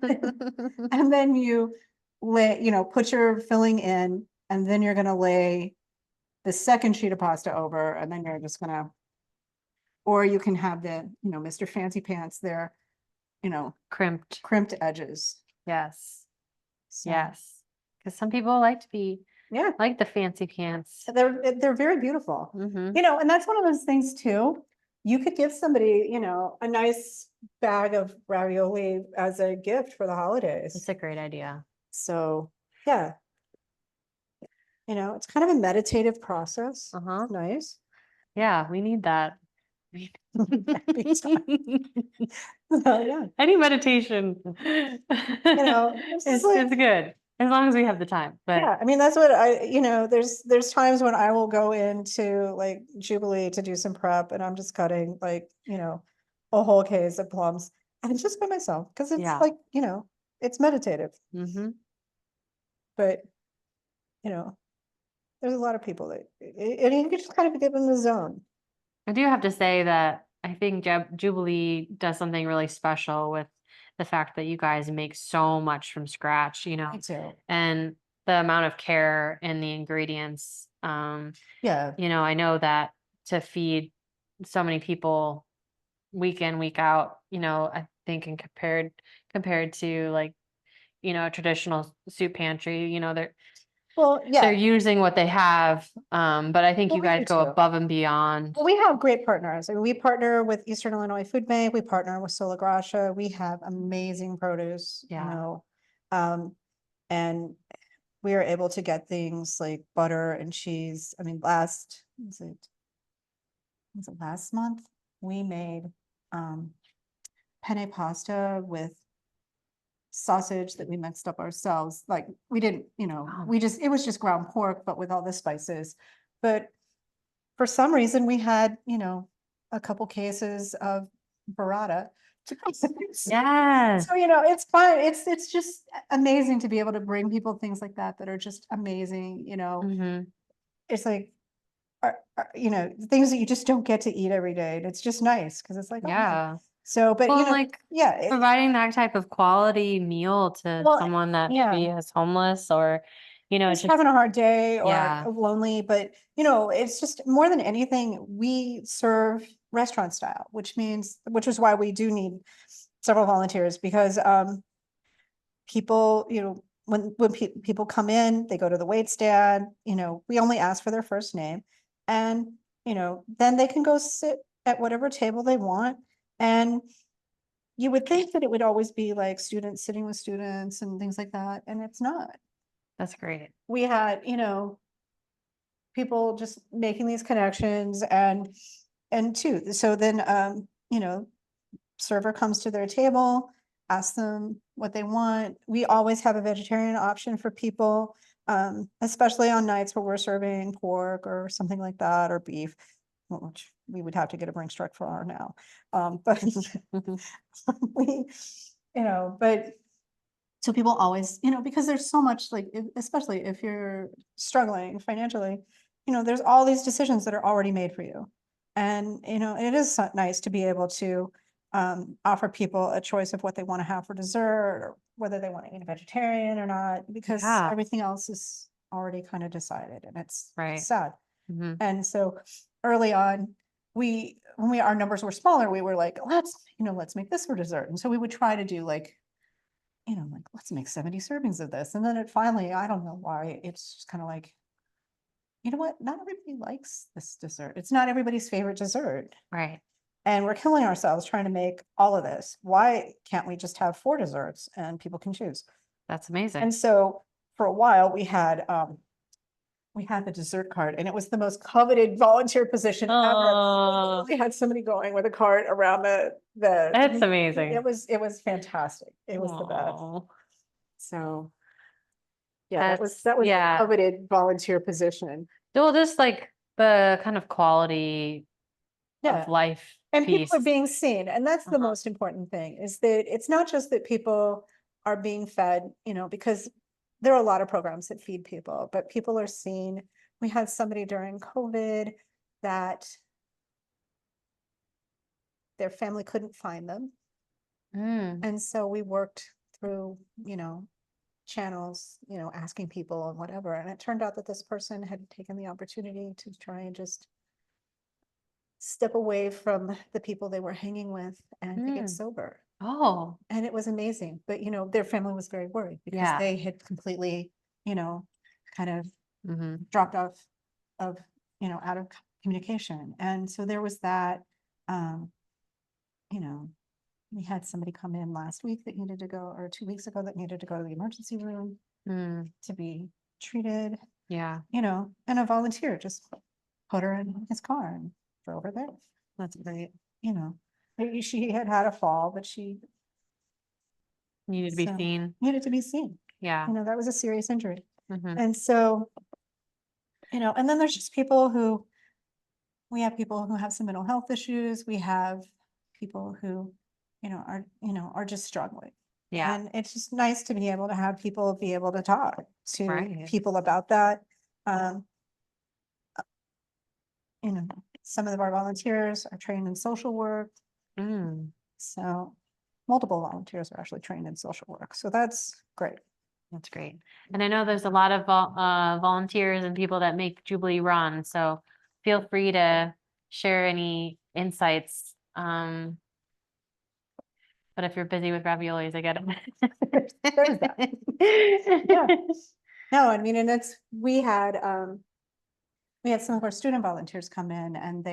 then you lay, put your filling in, and then you're gonna lay the second sheet of pasta over, and then you're just gonna, or you can have the, Mr. Fancy Pants there, Crimped. crimped edges. Yes. So, Yes. Because some people like to be yeah, like the fancy pants. they're very beautiful. Mm-hmm. And that's one of those things too. You could give somebody, a nice bag of ravioli as a gift for the holidays. It's a great idea. So, yeah. It's kind of a meditative process. Uh-huh. Nice. Yeah, we need that. So, yeah. Any meditation. it's It's like- good. As long as we have the time. But Yeah, I mean, that's what there's times when I will go into like Jubilee to do some prep and I'm just cutting like, a whole case of plums and it's just by myself because it's Yeah. like, it's meditative, Mhm. but there's a lot of people that, and you can just kind of get in the zone. I do have to say that I think Jubilee does something really special with the fact that you guys make so much from scratch, Me too. and the amount of care in the ingredients. Yeah. I know that to feed so many people week in, week out, I think compared to like, a traditional soup pantry, Well, they're yeah. using what they have. But I think Well, you we guys do go too. above and beyond. Well, we have great partners. I mean, we partner with Eastern Illinois Food Bank. We partner with Sola Gracia. We have amazing produce, Yeah. and we are able to get things like butter and cheese. I mean, was it last month? We made penne pasta with sausage that we mixed up ourselves. Like we didn't, Oh. it was just ground pork, but with all the spices. But for some reason, we had, a couple cases of burrata. Yes. So, it's fun. It's just amazing to be able to bring people things like that are just amazing, Mhm. It's like, things that you just don't get to eat every day. And it's just nice because it's like, oh, Yeah. So, but Well, like yeah, providing that type of quality meal to Well, someone that yeah. maybe is homeless or, just just having a hard day or Yeah. lonely, but it's just more than anything, we serve restaurant style, which is why we do need several volunteers because people, when people come in, they go to the wait stand, we only ask for their first name and then they can go sit at whatever table they want. And you would think that it would always be like students sitting with students and things like that, and it's not. That's great. We had, people just making these connections and too, so then, server comes to their table, asks them what they want. We always have a vegetarian option for people, especially on nights where we're serving pork or something like that, or beef, which we would have to get a Brinks truck for our now. But we, but so people always, because there's so much like, especially if you're struggling financially, there's all these decisions that are already made for you. And, it is nice to be able to offer people a choice of what they want to have for dessert or whether they want to eat a vegetarian or not, because Yeah. everything else is already kind of decided and it's Right. sad. Mhm. And so early on, when our numbers were smaller, we were like, let's make this for dessert. And so we would try to do like, let's make 70 servings of this. And then it finally, I don't know why, it's just kind of like, you know what? Not everybody likes this dessert. It's not everybody's favorite dessert. Right. And we're killing ourselves trying to make all of this. Why can't we just have 4 desserts and people can choose? That's amazing. And so for a while we had we had the dessert cart, and it was the most coveted volunteer position ever. Oh, We had somebody going with a cart around the. that's amazing. It was fantastic. It was the best. Aw. So. Yeah, That's, that was a yeah. coveted volunteer position. Well, just like the kind of quality Yeah. of life And piece. people are being seen, and that's the Uh-huh. most important thing, is that it's not just that people are being fed, because there are a lot of programs that feed people, but people are seen. We had somebody during COVID that their family couldn't find them. Mm, And so we worked through, channels, asking people and whatever. And it turned out that this person had taken the opportunity to try and just step away from the people they were hanging with and to get sober. oh, And it was amazing. But, their family was very worried because Yeah. they had completely, kind of hmm dropped off of, out of communication. And so there was that, we had somebody come in last week that needed to go, or 2 weeks ago, that needed to go to the emergency room Mm, to be treated, yeah, and a volunteer just put her in his car and drove her there. that's great. Maybe she had had a fall, but she Needed to be so seen. needed to be seen. Yeah. That was a serious injury. hmm And so, and then there's just we have people who have some mental health issues. We have people who, are just struggling. Yeah. And it's just nice to be able to have people be able to talk to Right. people about that. Um, some of our volunteers are trained in social work. Mm, So multiple volunteers are actually trained in social work. So that's great. that's great. And I know there's a lot of volunteers and people that make Jubilee run, so feel free to share any insights. But if you're busy with raviolis, I get There's that. Yeah. it. No, I mean, and we had some of our student volunteers come in, and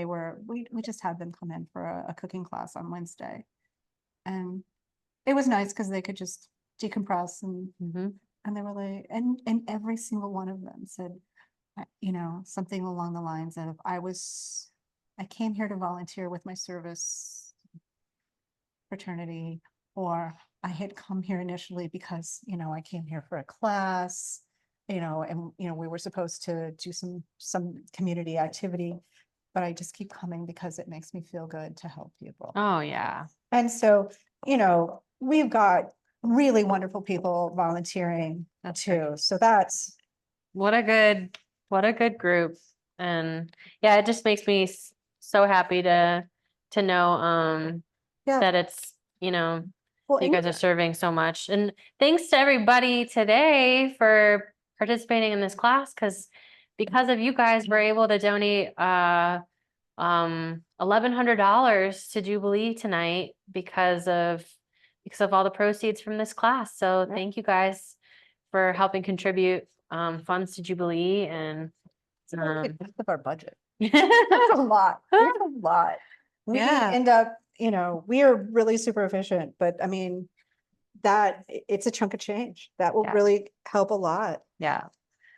we just had them come in for a cooking class on Wednesday. And it was nice because they could just decompress, and Mhm. they were like, and every single one of them said, something along the lines of, I came here to volunteer with my service fraternity, or I had come here initially because, I came here for a class, and, we were supposed to do some community activity, but I just keep coming because it makes me feel good to help people. Oh, yeah. And so, we've got really wonderful people volunteering That's too. So that's, What a good group. And yeah, it just makes me so happy to know yeah. that it's, Well, you and guys are serving so much. And thanks to everybody today for participating in this class, because of you guys, we're able to donate $1,100 to Jubilee tonight because of all the proceeds from this class. So Yeah. thank you guys for helping contribute funds to Jubilee. And it's about half of our budget. yeah, That's a lot. It's a lot. We Yeah. end up, we are really super efficient, but I mean, it's a chunk of change. That will Yeah. really help a lot.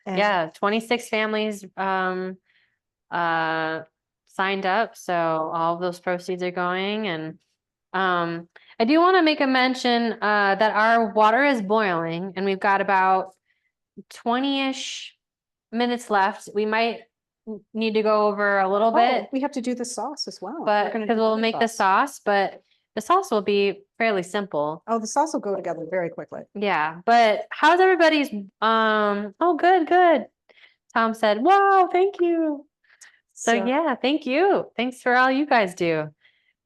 And 26 families signed up, so all of those proceeds are going. And I do want to make a mention that our water is boiling, and we've got about 20-ish minutes left. We might need to go over a little bit, we have to do the sauce as well. but We're gonna because do we'll other make the sauce, but the sauce will be fairly simple. Oh, the sauce will go together very quickly. Yeah, but how's everybody's oh, good. Tom said, wow, thank you. So yeah, thank you. Thanks for all you guys do.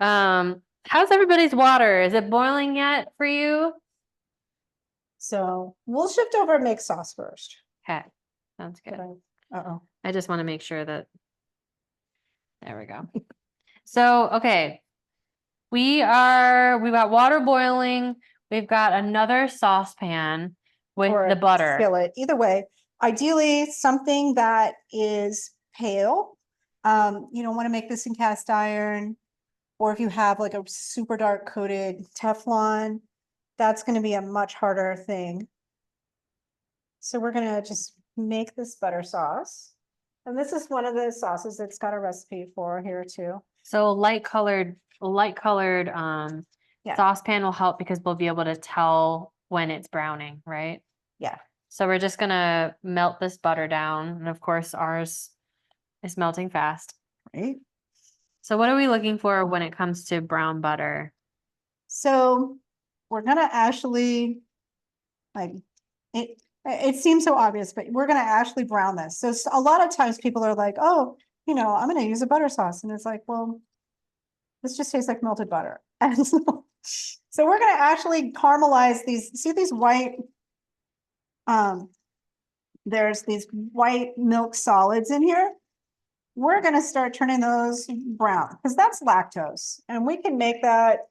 How's everybody's water? Is it boiling yet for you? So we'll shift over and make sauce first. Okay, sounds good. Uh-oh. I just want to make sure that, there we go. So, okay. We've got water boiling. We've got another saucepan with Or the butter. skillet. Either way, ideally something that is pale. You don't want to make this in cast iron, or if you have like a super dark coated Teflon, that's going to be a much harder thing. So we're going to just, make this butter sauce. And this is one of the sauces that's got a recipe for here too. So light colored Yeah. saucepan will help because we'll be able to tell when it's browning, right? Yeah. So we're just gonna melt this butter down, and of course ours is melting fast. Right. So what are we looking for when it comes to brown butter? So we're gonna actually, like, it seems so obvious, but we're gonna actually brown this. So a lot of times people are like, oh, I'm gonna use a butter sauce. And it's like, well, this just tastes like melted butter. And so we're gonna actually caramelize these, see these white, there's these white milk solids in here. We're gonna start turning those brown because that's lactose, and we can make that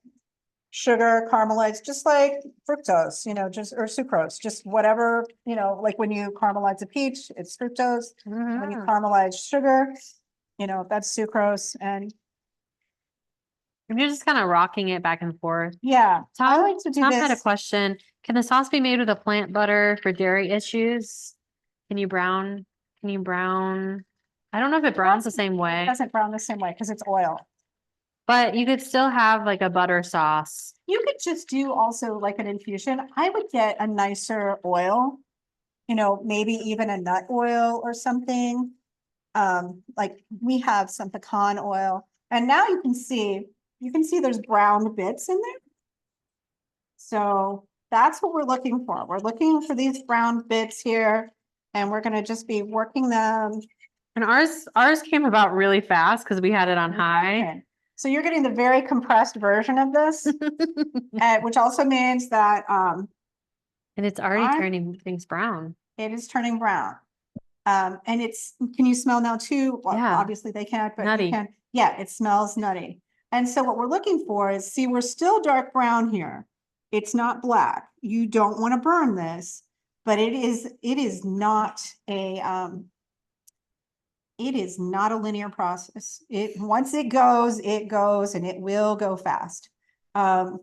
sugar caramelized just like fructose, just or sucrose, just whatever, like when you caramelize a peach, it's fructose. When you caramelize sugar, that's sucrose. And You're just kind of rocking it back and forth. yeah, I Tom, like to do Tom had a this. question. Can the sauce be made with a plant butter for dairy issues? Can you brown? I don't know if it browns the same It way, doesn't brown the same way because it's oil. but you could still have like a butter sauce. You could just do also like an infusion. I would get a nicer oil, maybe even a nut oil or something. Like we have some pecan oil, and now you can see there's brown bits in there. So that's what we're looking for. We're looking for these brown bits here, and we're gonna just be working them. And ours came about really fast because we had it on high. Okay. So you're getting the very compressed version of this, which also means that And it's already I- turning things brown. it is turning brown. And can you smell now too? Well, Yeah. obviously they can't, but Nutty. you can. Yeah, it smells nutty. And so what we're looking for is, see, we're still dark brown here. It's not black. You don't want to burn this, but it is not a linear process. Once it goes, and it will go fast.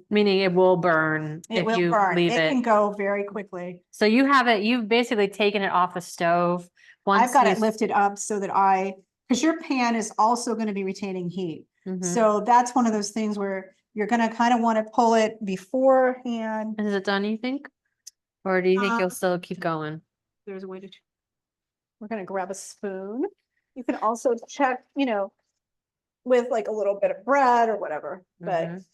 Meaning it will burn It if will you burn. leave It it. can go very quickly. So you've basically taken it off the stove. I've got it you- lifted up so that because your pan is also going to be retaining heat. Mhm. So that's one of those things where you're going to kind of want to pull it beforehand. Is it done, you think? Or do you think you'll still keep going? There's a way to, we're going to grab a spoon. You can also check, with like a little bit of bread or whatever, but Mhm.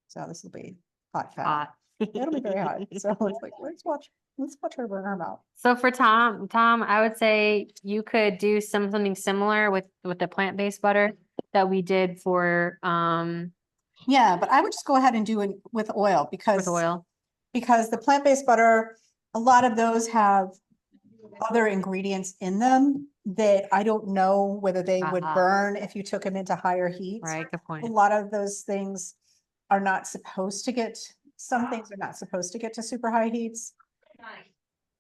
so this will be hot fat. Hot. It'll be very hot. So it's like, let's watch her burn her mouth. So for Tom, I would say you could do something similar with the plant-based butter that we did for Yeah, but I would just go ahead and do it with oil with oil. because the plant-based butter, a lot of those have other ingredients in them that I don't know whether they would Uh-huh. burn if you took them into higher heat. Right, good A point. lot of those things are not supposed to get, some things are not supposed to get to super high heats.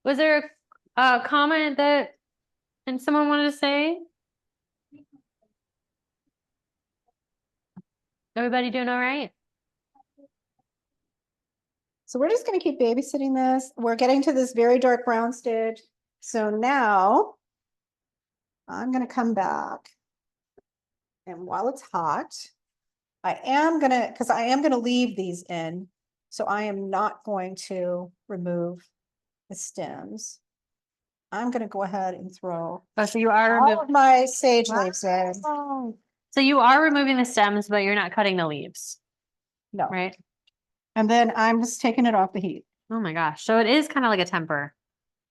Was there a comment that and someone wanted to say? Everybody doing all right? So we're just gonna keep babysitting this. We're getting to this very dark brown stage. So now I'm gonna come back. And while it's hot, because I am gonna leave these in. So I am not going to remove the stems. I'm gonna go ahead and throw Oh, so you are all of my sage leaves in. So you are removing the stems, but you're not cutting the leaves, No, right? and then I'm just taking it off the heat. Oh my gosh. So it is kind of like a temper.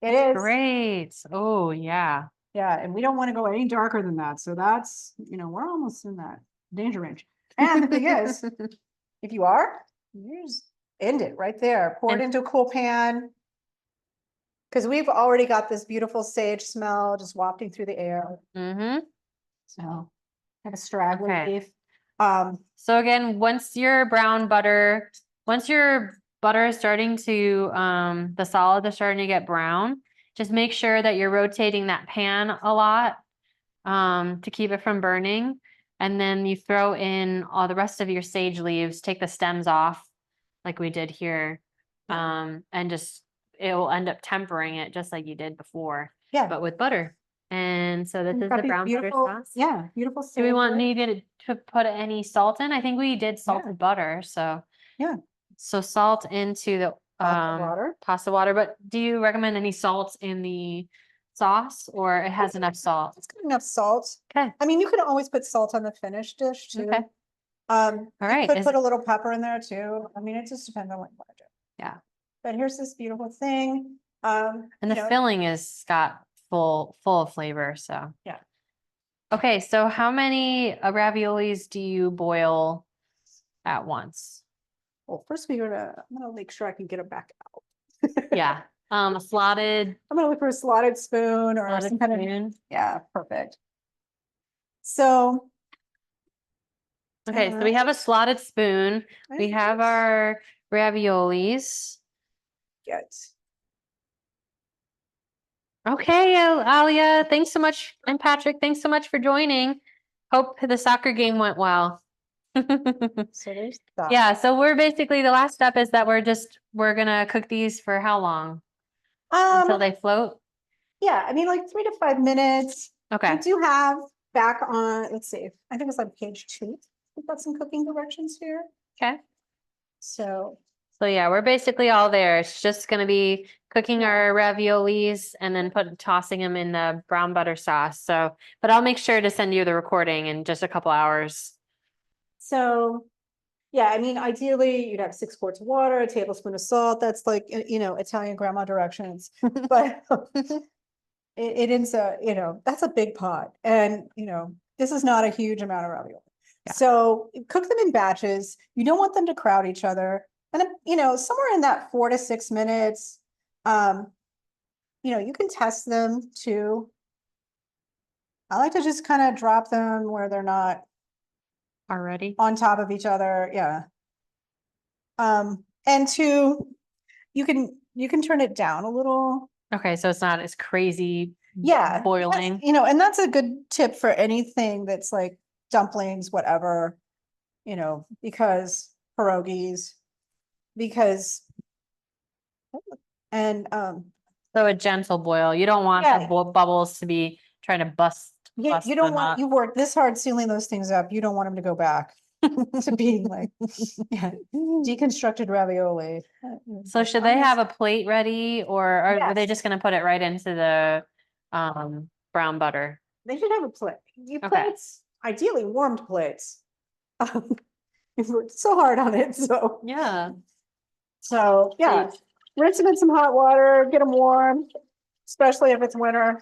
It is. Great. Oh yeah. Yeah, and we don't want to go any darker than that. So that's, we're almost in that danger range. And the thing is, if you are, you just end it right there. Pour it And- into a cool pan. Because we've already got this beautiful sage smell just wafting through the air. Mm-hmm. So have a straggly Okay. leaf. So again, once your butter is starting to, the solids are starting to get brown, just make sure that you're rotating that pan a lot, to keep it from burning. And then you throw in all the rest of your sage leaves, take the stems off like we did here. And just, it will end up tempering it just like you did before, Yeah. but with butter. And so this We've is got the these brown butter beautiful- sauce. Yeah, beautiful. Do we want savory. needed to put any salt in? I think we did salted butter, so. Yeah. So salt into the Pasta water. pasta water, but do you recommend any salt in the sauce or it has enough salt? It's got enough salt. Okay, I mean, you can always put salt on the finished dish too. Okay. All All right, You could is- put a little pepper in there too. I mean, it just depends on what you want to do. Yeah. But here's this beautiful thing. and you the know, filling is got full of flavor, so. Yeah. Okay, so how many raviolis do you boil at once? Well, first I'm gonna make sure I can get them back out. Yeah, a slotted I'm gonna look for a slotted spoon or some kind of, spoon. yeah, perfect. So. Okay, so we have a slotted spoon. We have let's our raviolis. Get. Okay, Alia, thanks so much. And Patrick, thanks so much for joining. Hope the soccer game went well. So there's that. Yeah, so we're basically, the last step is that we're gonna cook these for how long? Until they float? Yeah, I mean, like 3 to 5 minutes. Okay, I do have back on, let's see, I think it's on page 2. We've got some cooking directions here. okay. So, So yeah, we're basically all there. It's just gonna be cooking Yeah. our raviolis and then tossing them in the brown butter sauce. So, but I'll make sure to send you the recording in just a couple hours. so, yeah, I mean, ideally you'd have 6 quarts of water, a tablespoon of salt. That's like, Italian grandma directions. But it is that's a big pot. And, this is not a huge amount of ravioli. Yeah. So cook them in batches. You don't want them to crowd each other. And, somewhere in that 4 to 6 minutes, you can test them too. I like to just kind of drop them where they're not Already? on top of each other. Yeah. And you can turn it down a little. Okay, so it's not as crazy Yeah. that's- boiling. And that's a good tip for anything that's like dumplings, whatever, because pierogies, and, So a gentle boil. You don't want Yeah. the bubbles to be trying to bust you don't them want, up. you work this hard sealing those things up. You don't want them to go back to being like, deconstructed ravioli. So should they have a plate ready or are they Yes. just gonna put it right into the brown butter? They should have a plate. Okay. Plates, ideally warmed plates. We've worked so hard on it, so. Yeah. Yeah, rinse them in some hot water, get them warm, especially if it's winter.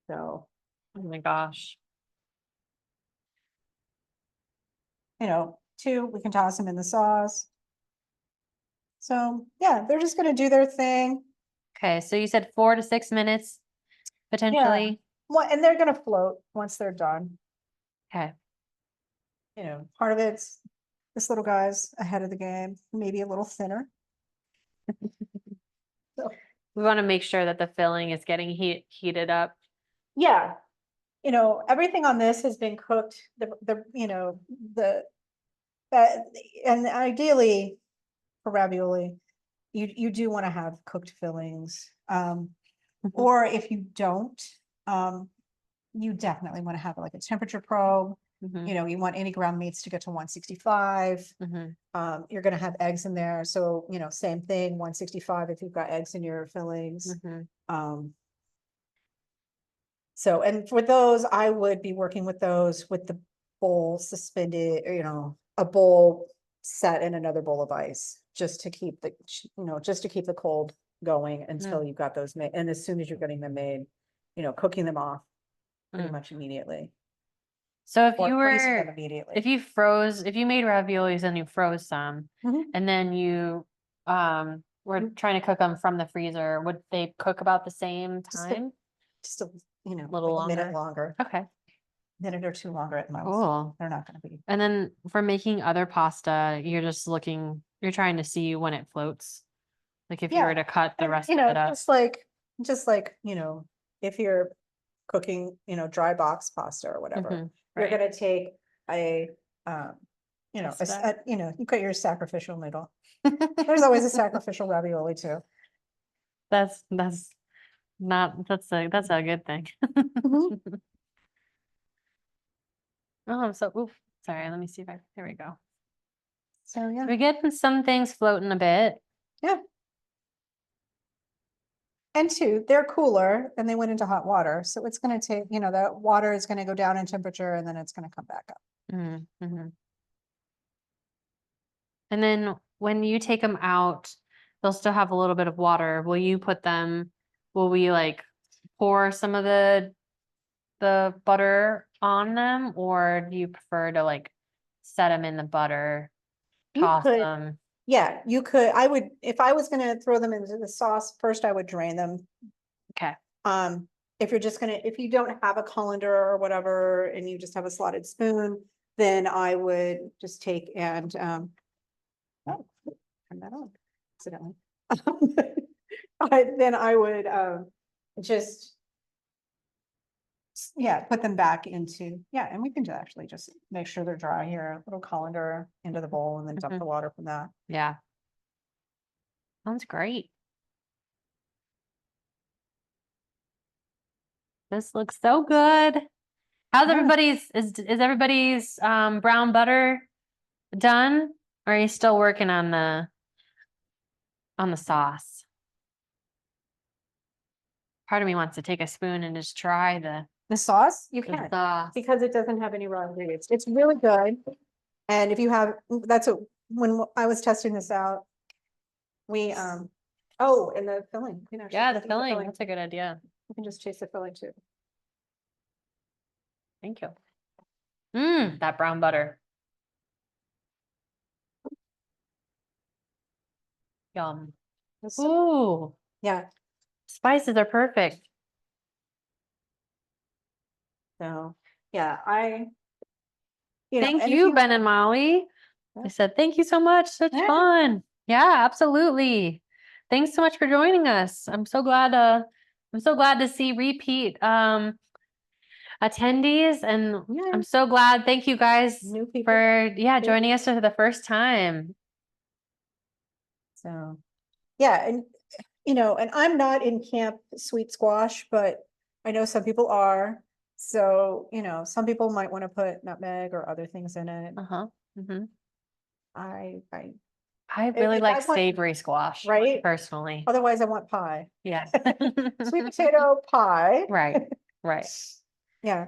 So, Oh my gosh. 2, we can toss them in the sauce. So, yeah, they're just gonna do their thing. Okay, so you said 4 to 6 minutes potentially. And they're gonna float once they're done. Okay. Part of it's this little guy's ahead of the game, maybe a little thinner. We want to make sure that the filling is getting heated up. Yeah. Everything on this has been cooked, and ideally for ravioli, you do want to have cooked fillings. Or if you don't, you definitely want to have like a temperature probe. Mhm, You want any ground meats to get to 165. mhm. You're gonna have eggs in there, so, same thing, 165 if you've got eggs in your fillings. Mhm. So, and for those, I would be working with those with the bowl suspended, or, a bowl set in another bowl of ice, just to keep the cold going until you've got those made. And as soon as you're getting them made, cooking them off pretty Mm. much immediately. So if Or you freezing them were, immediately. if you made raviolis and you froze some, Mhm. and then you were trying to cook them from the freezer, would they cook about the same Just a- time? Just a, Little like a minute longer. longer, Okay, minute or 2 longer at most. cool. They're not gonna be. And then for making other pasta, you're trying to see when it floats. Like if you Yeah, were to cut the And, rest of it up. just like, if you're cooking, dry box pasta or whatever, Mhm, you're right. gonna take a, you know, Test that. you know, you got your sacrificial noodle. There's always a sacrificial ravioli too. That's not, that's a good thing. Mhm. Oh, I'm so, oof, sorry, let me see if I, there we go. So, yeah, We're getting some things floating a bit. yeah. And two, they're cooler and they went into hot water. So it's gonna take, you know, the water is gonna go down in temperature and then it's gonna come back up. Mm-hmm. And then when you take them out, they'll still have a little bit of water. Will you put them, will we like pour some of the butter on them, or do you prefer to like set them in the butter, You toss could- them? Yeah, you could, I would, if I was gonna throw them into the sauce, first I would drain them. Okay. If you're just gonna, if you don't have a colander or whatever, and you just have a slotted spoon, then I would just take and, oh, turn that on accidentally. Then I would, just, yeah, put them back into, yeah, and we can actually just make sure they're dry here, a little colander into the bowl and then dump Mhm. the water from that. Yeah. Sounds great. This looks so good. How's Yeah. everybody's, is everybody's brown butter done? Or are you still working on the sauce? Part of me wants to take a spoon and just try The sauce, you the can, sauce. because it doesn't have any raw ingredients. It's really good. And if you have, that's what, when I was testing this out, we, oh, and the filling. you can actually Yeah, put the it in filling, that's a good idea. You can just taste the filling too. Thank you. That brown butter. Yum. Ooh, Yeah, spices are perfect. so, yeah, Thank and if you, Ben and Molly. I Yeah. said, thank you so much. Such Yeah. fun. Yeah, absolutely. Thanks so much for joining us. I'm so glad to see repeat attendees, and Yeah. I'm so glad. Thank you guys New people. for Yeah. joining us for the first time. So, yeah, and, and I'm not in camp sweet squash, but I know some people are. So, some people might want to put nutmeg or other things in it. Uh-huh. Mm-hmm. I, I really if like I want- savory squash, Right? personally. otherwise I want pie. Yes. Sweet potato pie. Right, right. Yeah.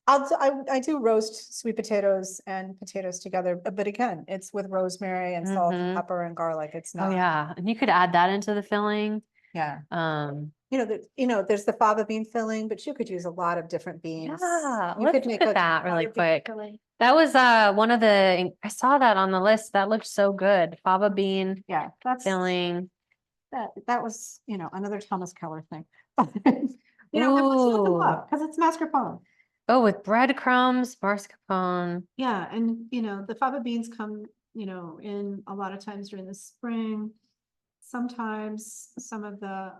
I do roast sweet potatoes and potatoes together, but again, it's with rosemary and salt and Mhm. pepper and garlic. It's Oh, not, yeah. And you could add that into the filling. yeah. Um, There's the fava bean filling, but you could use a lot of different beans. yeah, You let's could look make at that really fava bean quick. filling. That was one of the, I saw that on the list. That looked so good. Fava bean Yeah, that's, filling. that was, another Thomas Keller thing. I want to look them Ooh. up because it's mascarpone. Oh, with breadcrumbs, mascarpone. Yeah, and the fava beans come, in a lot of times during the spring. Sometimes some of the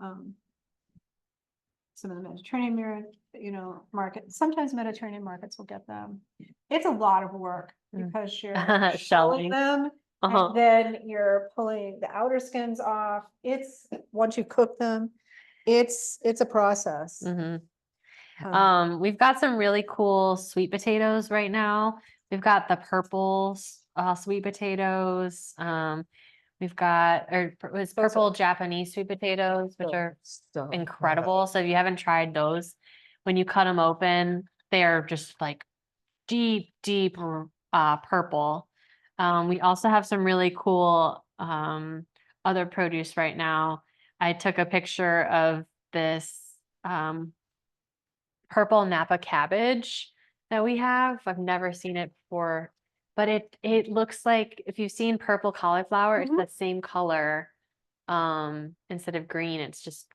Mediterranean, sometimes Mediterranean markets will get them. It's a lot of work Mm. because you're Shelling. shelling them Uh-huh. and then you're pulling the outer skins off. Once you cook them, it's a process. Mhm. Um, We've got some really cool sweet potatoes right now. We've got the purple sweet potatoes. We've got, it's Those are- purple Japanese sweet potatoes, which are incredible. So if you haven't tried those, when you cut them open, they're just like deep, deep purple. We also have some really cool other produce right now. I took a picture of this purple Napa cabbage that we have. I've never seen it before, but it looks like, if you've seen purple cauliflower, Mhm. it's the same color. Instead of green, it's just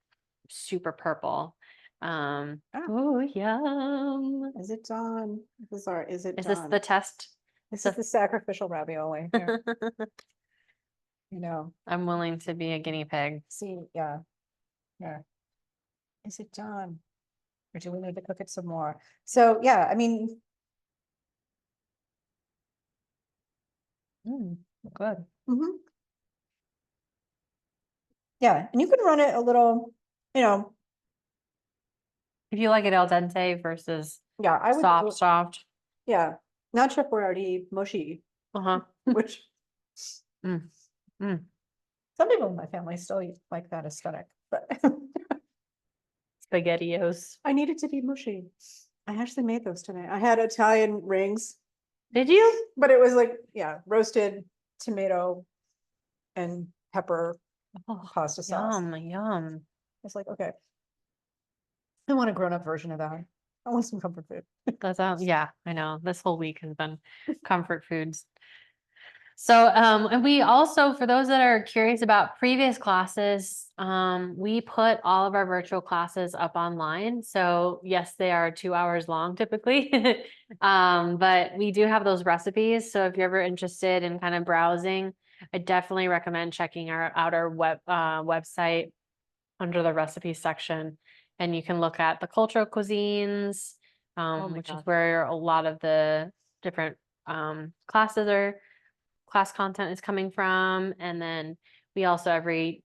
super purple. Ah. Oh, yum. Is it done? Is it Is this done? the test? This is the sacrificial ravioli here, I'm willing to be a guinea pig. see, yeah. Yeah. Is it done? Or do we need to cook it some more? So, yeah, I mean. Good. Mhm. Yeah, and you can run it a little, you know, If you like it al dente versus yeah, I would, soft. yeah, not chipboardy, mushy, Uh-huh. which Mm. Mm. some people in my family still like that aesthetic, but SpaghettiOs. I need it to be mushy. I actually made those today. I had Italian rings, Did you? but it was like, yeah, roasted tomato and pepper Oh, pasta sauce. yum. It's like, okay, I want a grown-up version of that. I want some comfort food. That's yeah, I know. This whole week has been comfort foods. So, and we also, for those that are curious about previous classes, we put all of our virtual classes up online. So yes, they are 2 hours long typically. But we do have those recipes. So if you're ever interested in kind of browsing, I definitely recommend checking out our website under the recipe section. And you can look at the cultural cuisines, my which is gosh. where a lot of the different class content is coming from. And then we also every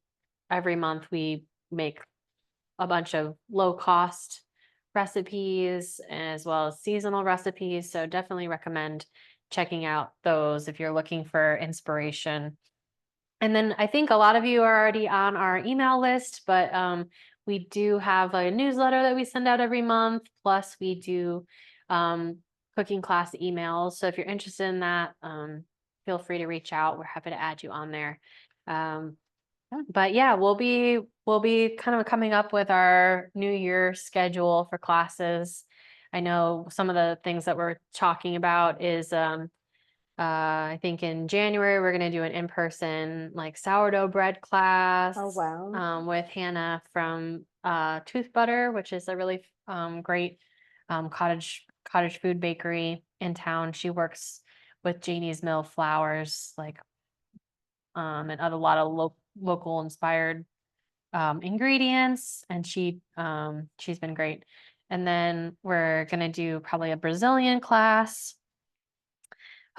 month we make a bunch of low cost recipes as well as seasonal recipes. So definitely recommend checking out those if you're looking for inspiration. And then I think a lot of you are already on our email list, but we do have a newsletter that we send out every month. Plus, we do cooking class emails. So if you're interested in that, feel free to reach out. We're happy to add you on there. But yeah, we'll be kind of coming up with our new year schedule for classes. I know some of the things that we're talking about is I think in January, we're going to do an in-person like sourdough bread class. Oh, wow. With Hannah from Tooth Butter, which is a really great cottage food bakery in town. She works with Janie's Mill flours, like and a lot of local inspired ingredients, and she's been great. And then we're gonna do probably a Brazilian class.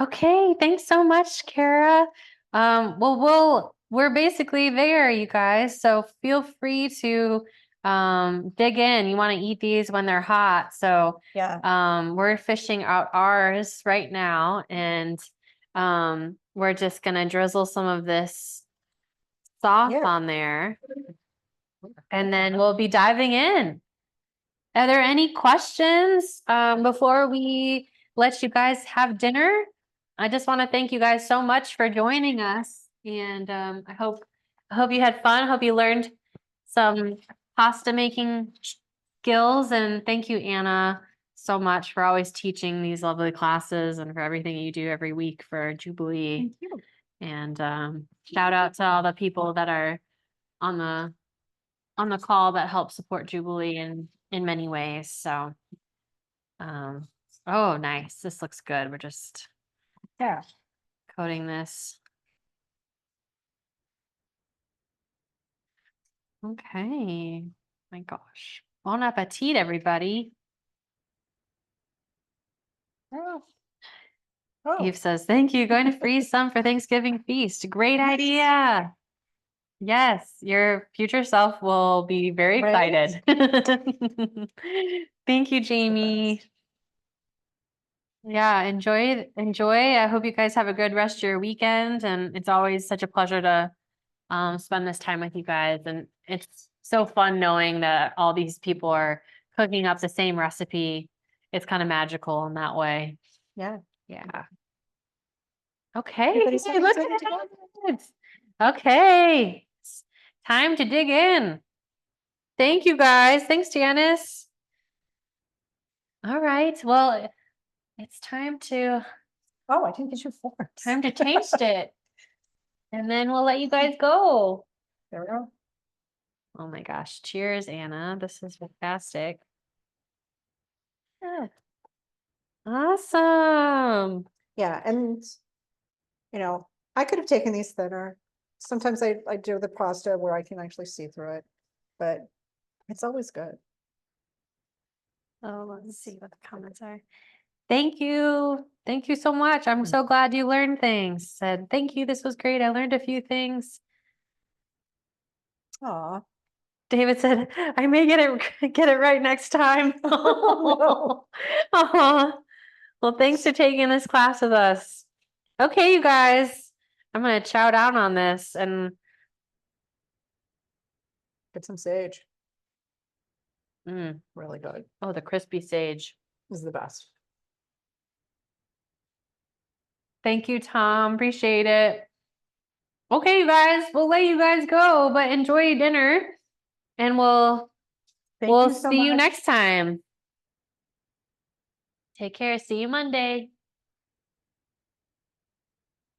Okay, thanks so much, Kara. Well, we're basically there, you guys. So feel free to dig in. You want to eat these when they're hot. So Yeah. we're fishing out ours right now, and we're just gonna drizzle some of this sauce Yeah. on there, and then we'll be diving in. Are there any questions before we let you guys have dinner? I just want to thank you guys so much for joining us, and I hope you had fun. Hope you learned some pasta making skills, and thank you, Anna, so much for always teaching these lovely classes and for everything you do every week for Jubilee. Thank you. And shout out to all the people that are on the call that help support Jubilee in many ways. So, oh, nice. This looks good. We're just Yeah. coating this. Okay. My gosh. Bon appetit, everybody. Oh. Oh. Eve says, thank you. Going to freeze some for Thanksgiving feast. Great idea. Yes, your future self will be very Right? excited. Thank you, Jamie. Yeah, enjoy. I hope you guys have a good rest of your weekend, and it's always such a pleasure to spend this time with you guys. And it's so fun knowing that all these people are cooking up the same recipe. It's kind of magical in that way. Yeah. Yeah. Okay, Everybody's having look dinner at together. it. Okay, it's time to dig in. Thank you guys. Thanks, Janice. All right, well, it's time to Oh, I didn't get your forks. taste it. And then we'll let you guys go. There we go. Oh my gosh. Cheers, Anna. This is fantastic. Yeah. Awesome. Yeah, and I could have taken these thinner. Sometimes I do the pasta where I can actually see through it, but it's always good. Oh, let's see what the comments are. Thank you. Thank you so much. I'm so glad you learned things. Said, thank you. This was great. I learned a few things. Aw. David said, I may get it right next time. Oh, Aw. Well, thanks for taking this class with us. Okay, you guys, I'm gonna chow down on this and Get some sage. mm, Really good. oh, the crispy sage. This is the best. Thank you, Tom. Appreciate it. Okay, you guys, we'll let you guys go, but enjoy your dinner and we'll Thank we'll you so see you much. next time. Take care. See you Monday.